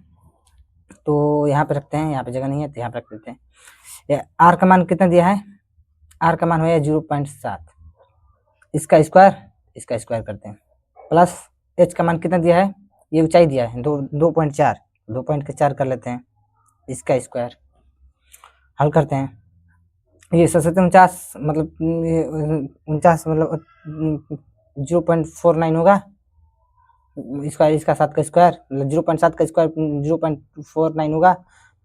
तो यहाँ पे रखते हैं, यहाँ पे जगह नहीं है तो यहाँ पे रख देते हैं। आर का मान कितना दिया है, आर का मान हो 0.7, इसका स्क्वायर करते हैं, प्लस एच का मान कितना दिया है, ये ऊंचाई दिया है 2.4, 2.4 कर लेते हैं, इसका स्क्वायर। हल करते हैं, ये 49 मतलब 49 मतलब 0.49 होगा, इसका 7 का स्क्वायर मतलब 0.7 का स्क्वायर 0.49 होगा,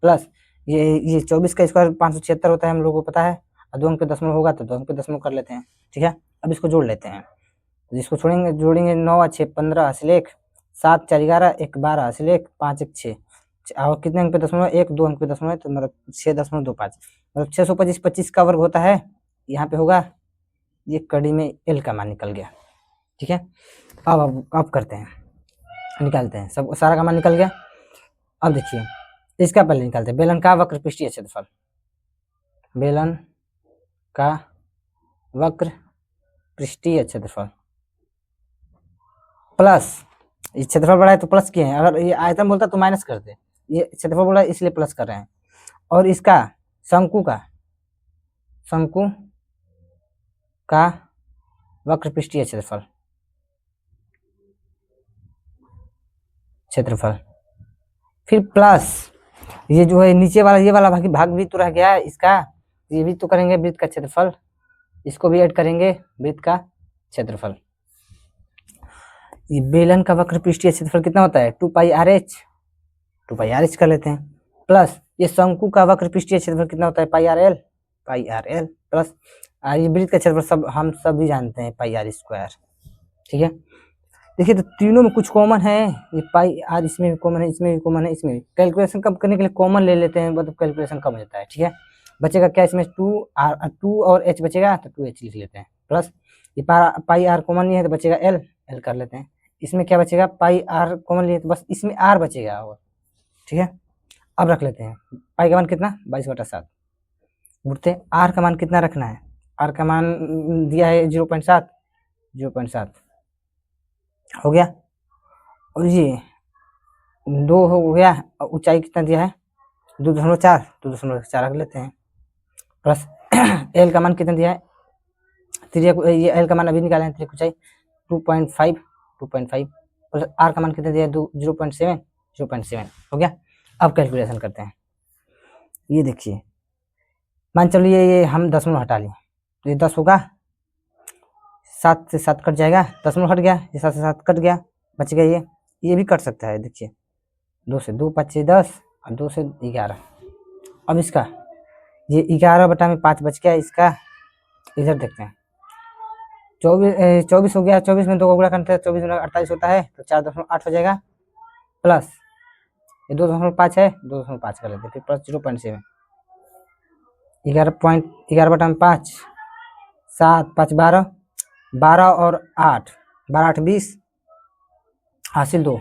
प्लस ये 24 का स्क्वायर 576 होता है, हम लोगों को पता है, और 2 अंक पे दशमलव होगा तो 2 अंक पे दशमलव कर लेते हैं। ठीक है, अब इसको जोड़ लेते हैं, जिसको जोड़ेंगे 9 और 6 15 हासिल 1, 7 4 11 1 12 हासिल 1 5 1 6, और कितने अंक पे दशमलव 1 2 अंक पे दशमलव है, तो मतलब 6.25, मतलब 625 25 का वर्ग होता है, यहाँ पे होगा, ये कड़ी में एल का मान निकल गया। ठीक है, अब करते हैं, निकालते हैं, सब सारा का मान निकल गया। अब देखिए इसका पहले निकालते हैं, बेलन का वक्र पृष्ठीय क्षेत्रफल, बेलन का वक्र पृष्ठीय क्षेत्रफल प्लस, ये क्षेत्रफल बड़ा है तो प्लस किए हैं, अगर ये आयतन बोलता तो माइनस करते, ये क्षेत्रफल बोला इसलिए प्लस कर रहे हैं। और इसका शंकु का वक्र पृष्ठीय क्षेत्रफल, फिर प्लस ये जो है नीचे वाला ये वाला भाग भी तो रह गया है इसका, ये भी तो करेंगे वृत्त का क्षेत्रफल, इसको भी ऐड करेंगे वृत्त का क्षेत्रफल। ये बेलन का वक्र पृष्ठीय क्षेत्रफल कितना होता है 2 पाई आर एच कर लेते हैं, प्लस ये शंकु का वक्र पृष्ठीय क्षेत्रफल कितना होता है पाई आर एल प्लस ये वृत्त का क्षेत्रफल हम सब भी जानते हैं पाई आर स्क्वायर। ठीक है, देखिए तो तीनों में कुछ कॉमन है, ये पाई आर इसमें भी कॉमन है, इसमें भी कॉमन है, इसमें भी। कैलकुलेशन कम करने के लिए कॉमन ले लेते हैं, मतलब कैलकुलेशन कम हो जाता है। ठीक है, बचेगा क्या इसमें 2 और एच बचेगा, तो 2h लिख लेते हैं, प्लस ये पाई आर कॉमन नहीं है तो बचेगा एल कर लेते हैं। इसमें क्या बचेगा, पाई आर कॉमन लिए तो बस इसमें आर बचेगा। और ठीक है, अब रख लेते हैं पाई का मान कितना 22/7, उठते आर का मान कितना रखना है, आर का मान दिया है 0.7 हो गया। और ये 2 हो गया, ऊंचाई कितना दिया है 2.4, 2.4 रख लेते हैं, प्लस एल का मान कितना दिया है, त्रिज्या ये एल का मान अभी निकाले हैं, त्रिज्या ऊंचाई 2.5 प्लस आर का मान कितना दिया है 0.7 हो गया। अब कैलकुलेशन करते हैं। ये देखिए मान चलिए ये हम दशमलव हटा लिए तो ये 10 होगा, 7 से 7 कट जाएगा, दशमलव हट गया, ये 7 से 7 कट गया, बच गया ये भी कट सकता है। देखिए 2 से 2 5 10 और 2 से 11। अब इसका ये 11/5 बच गया, इसका इधर देखते हैं 24 हो गया, 24 में 2 को गुणा करते हैं, 24 में 48 होता है तो 4.8 हो जाएगा, प्लस ये 2.5 है, 2.5 कर लेते हैं, फिर प्लस 0.7, 11/5, 7 5 12, 12 और 8, 12 8 20 हासिल 2,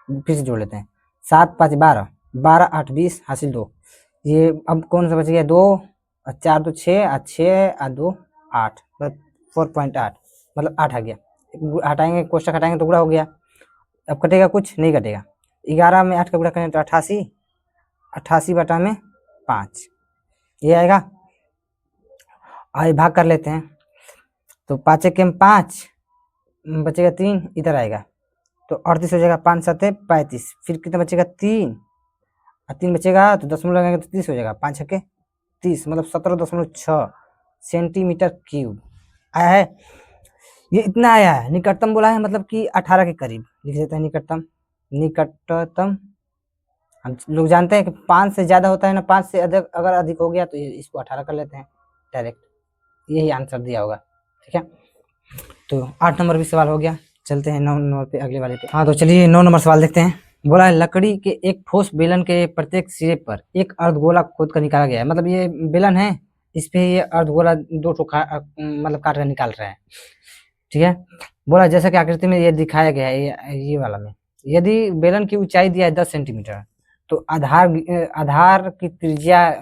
फिर से जोड़ लेते हैं 7 5 12, 12 8 20 हासिल 2। ये अब कौन सा बच गया 2 और 4 2 6 और 6 और 2 8 मतलब 4.8 मतलब 8 आ गया। हटाएंगे कोष्टक हटाएंगे तो गुणा हो गया। अब कटेगा कुछ नहीं कटेगा, 11 में 8 का गुणा करें तो 88, 88/5 ये आएगा। आगे भाग कर लेते हैं तो 5 1 5 बचेगा 3, इधर आएगा तो 38 हो जाएगा, 5 7 35, फिर कितना बचेगा 3 और 3 बचेगा तो दशमलव लगाएंगे तो 30 हो जाएगा, 5 6 30 मतलब 17.6 सेंटीमीटर क्यूब आया है। ये इतना आया है, निकटतम बोला है मतलब कि 18 के करीब लिख देते हैं। निकटतम हम लोग जानते हैं कि 5 से ज्यादा होता है ना, 5 से अधिक अगर अधिक हो गया तो इसको 18 कर लेते हैं डायरेक्ट, यही आंसर दिया होगा। ठीक है, तो 8 नंबर भी सवाल हो गया। चलते हैं 9 नंबर पे, अगले वाले पे। हाँ तो चलिए 9 नंबर सवाल देखते हैं। बोला है लकड़ी के एक ठोस बेलन के प्रत्येक सिरे पर एक अर्धगोला खोद कर निकाला गया है। मतलब ये बेलन है, इस पे ये अर्धगोला 2 ठो मतलब काट कर निकाल रहे हैं। ठीक है, बोला जैसा कि आकृति में ये दिखाया गया है, ये वाला में यदि बेलन की ऊंचाई दिया है 10 सेंटीमीटर तो आधार की त्रिज्या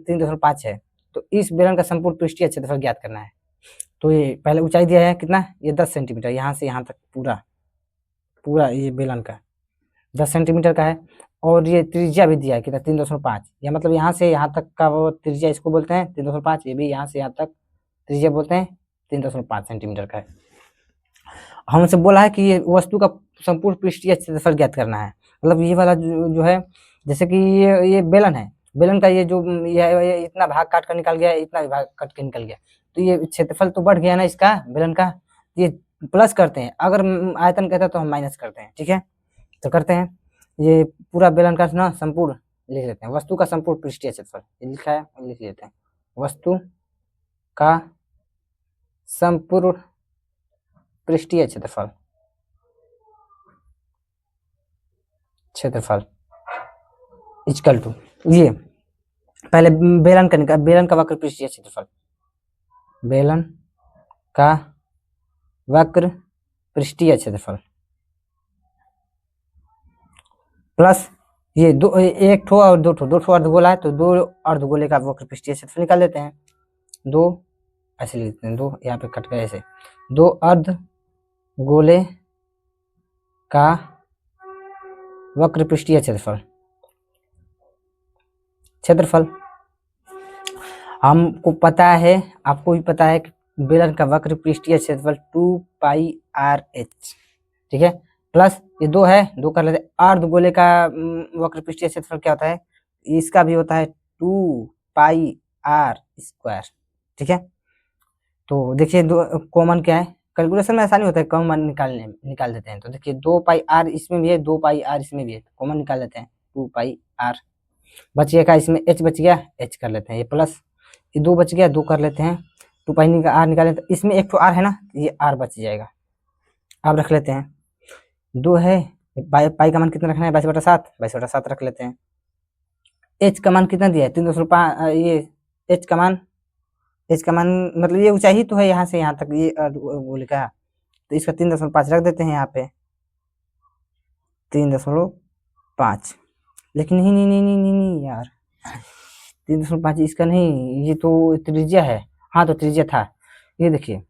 3.5 है, तो इस बेलन का संपूर्ण पृष्ठीय क्षेत्रफल ज्ञात करना है। तो ये पहले ऊंचाई दिया है कितना, ये 10 सेंटीमीटर, यहाँ से यहाँ तक पूरा ये बेलन का 10 सेंटीमीटर का है, और ये त्रिज्या भी दिया है कितना 3.5, या मतलब यहाँ से यहाँ तक का वो त्रिज्या इसको बोलते हैं 3.5, ये भी यहाँ से यहाँ तक त्रिज्या बोलते हैं 3.5 सेंटीमीटर का है। हमसे बोला है कि ये वस्तु का संपूर्ण पृष्ठीय क्षेत्रफल ज्ञात करना है। मतलब ये वाला जो है, जैसे कि ये बेलन है, बेलन का ये जो ये इतना भाग काट कर निकल गया, इतना भाग काट के निकल गया, तो ये क्षेत्रफल तो बढ़ गया ना इसका बेलन का, ये प्लस करते हैं, अगर आयतन कहता है तो हम माइनस करते हैं। ठीक है, तो करते हैं, ये पूरा बेलन का ना संपूर्ण लिख लेते हैं, वस्तु का संपूर्ण पृष्ठीय क्षेत्रफल लिखा है, लिख लेते हैं वस्तु का संपूर्ण पृष्ठीय क्षेत्रफल इक्वल टू, ये पहले बेलन का वक्र पृष्ठीय क्षेत्रफल, बेलन का वक्र पृष्ठीय क्षेत्रफल प्लस ये एक ठो और दो ठो अर्धगोला है, तो 2 अर्धगोले का वक्र पृष्ठीय क्षेत्रफल निकाल लेते हैं। 2 ऐसे लिखते हैं, 2 यहाँ पे कट गए ऐसे, 2 अर्धगोले का वक्र पृष्ठीय क्षेत्रफल हमको पता है, आपको भी पता है कि बेलन का वक्र पृष्ठीय क्षेत्रफल 2πr/h। ठीक है, प्लस ये 2 है, 2 कर लेते हैं। अर्धगोले का वक्र पृष्ठीय क्षेत्रफल क्या होता है, इसका भी होता है 2πr²। ठीक है, तो देखिए कॉमन क्या है, कैलकुलेशन में आसानी होता है, कॉमन निकाल देते हैं। तो देखिए 2πr इसमें भी है, 2πr इसमें भी है, कॉमन निकाल लेते हैं, 2πr बच गया, इसमें h बच गया, h कर लेते हैं, ये प्लस ये 2 बच गया, 2 कर लेते हैं, 2πr निकालें तो इसमें एक तो r है ना, ये r बच जाएगा। अब रख लेते हैं 2 है, पाई का मान कितना रखना है 22/7 रख लेते हैं। h का मान कितना दिया है 3.5, ये h का मान मतलब ये ऊंचाई ही तो है यहाँ से यहाँ तक, ये गोले का, तो इसका 3.5 रख देते हैं यहाँ पे 3.5, लेकिन नहीं यार 3.5 इसका नहीं, ये तो त्रिज्या है। हाँ तो त्रिज्या था, ये देखिए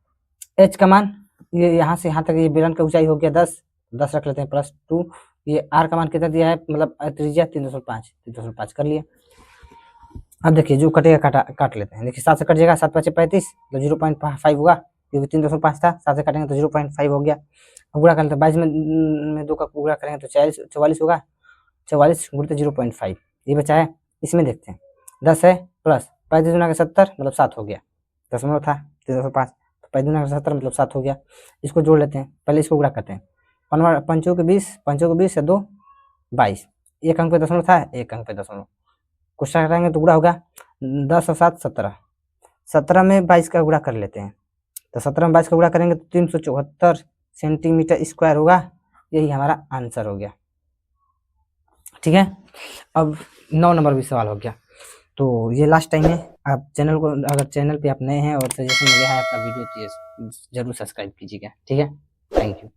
h का मान ये यहाँ से यहाँ तक, ये बेलन का ऊंचाई हो गया 10 रख लेते हैं, प्लस 2, ये आर का मान कितना दिया है, मतलब त्रिज्या 3.5 कर लिया। अब देखिए जो कटेगा काट लेते हैं। देखिए 7 से कट जाएगा, 7 5 35 तो 0.5 होगा, क्योंकि 3.5 था, 7 से काटेंगे तो 0.5 हो गया। अब गुणा करें तो 22 में 2 का गुणा करेंगे तो 44 होगा, 44 गुणित 0.5 ये बचा है। इसमें देखते हैं 10 है प्लस 35 गुना 70 मतलब 7 हो गया, दशमलव था 3.5 तो 35 गुना 70 मतलब 7 हो गया। इसको जोड़ लेते हैं, पहले इसको गुणा करते हैं। पंचों के 20 से 2 22, एक अंक पे दशमलव था, एक अंक पे दशमलव, कुछ करेंगे तो गुणा होगा 10 और 7 17, 17 में 22 का गुणा कर लेते हैं, तो 17 में 22 का गुणा करेंगे तो 374 सेंटीमीटर स्क्वायर होगा। यही हमारा आंसर हो गया। ठीक है, अब 9 नंबर भी सवाल हो गया। तो ये लास्ट टाइम है। आप चैनल को, अगर चैनल पे आप नए हैं और सजेशन मिला है आपका वीडियो, तो जरूर सब्सक्राइब कीजिएगा। ठीक है, थैंक यू।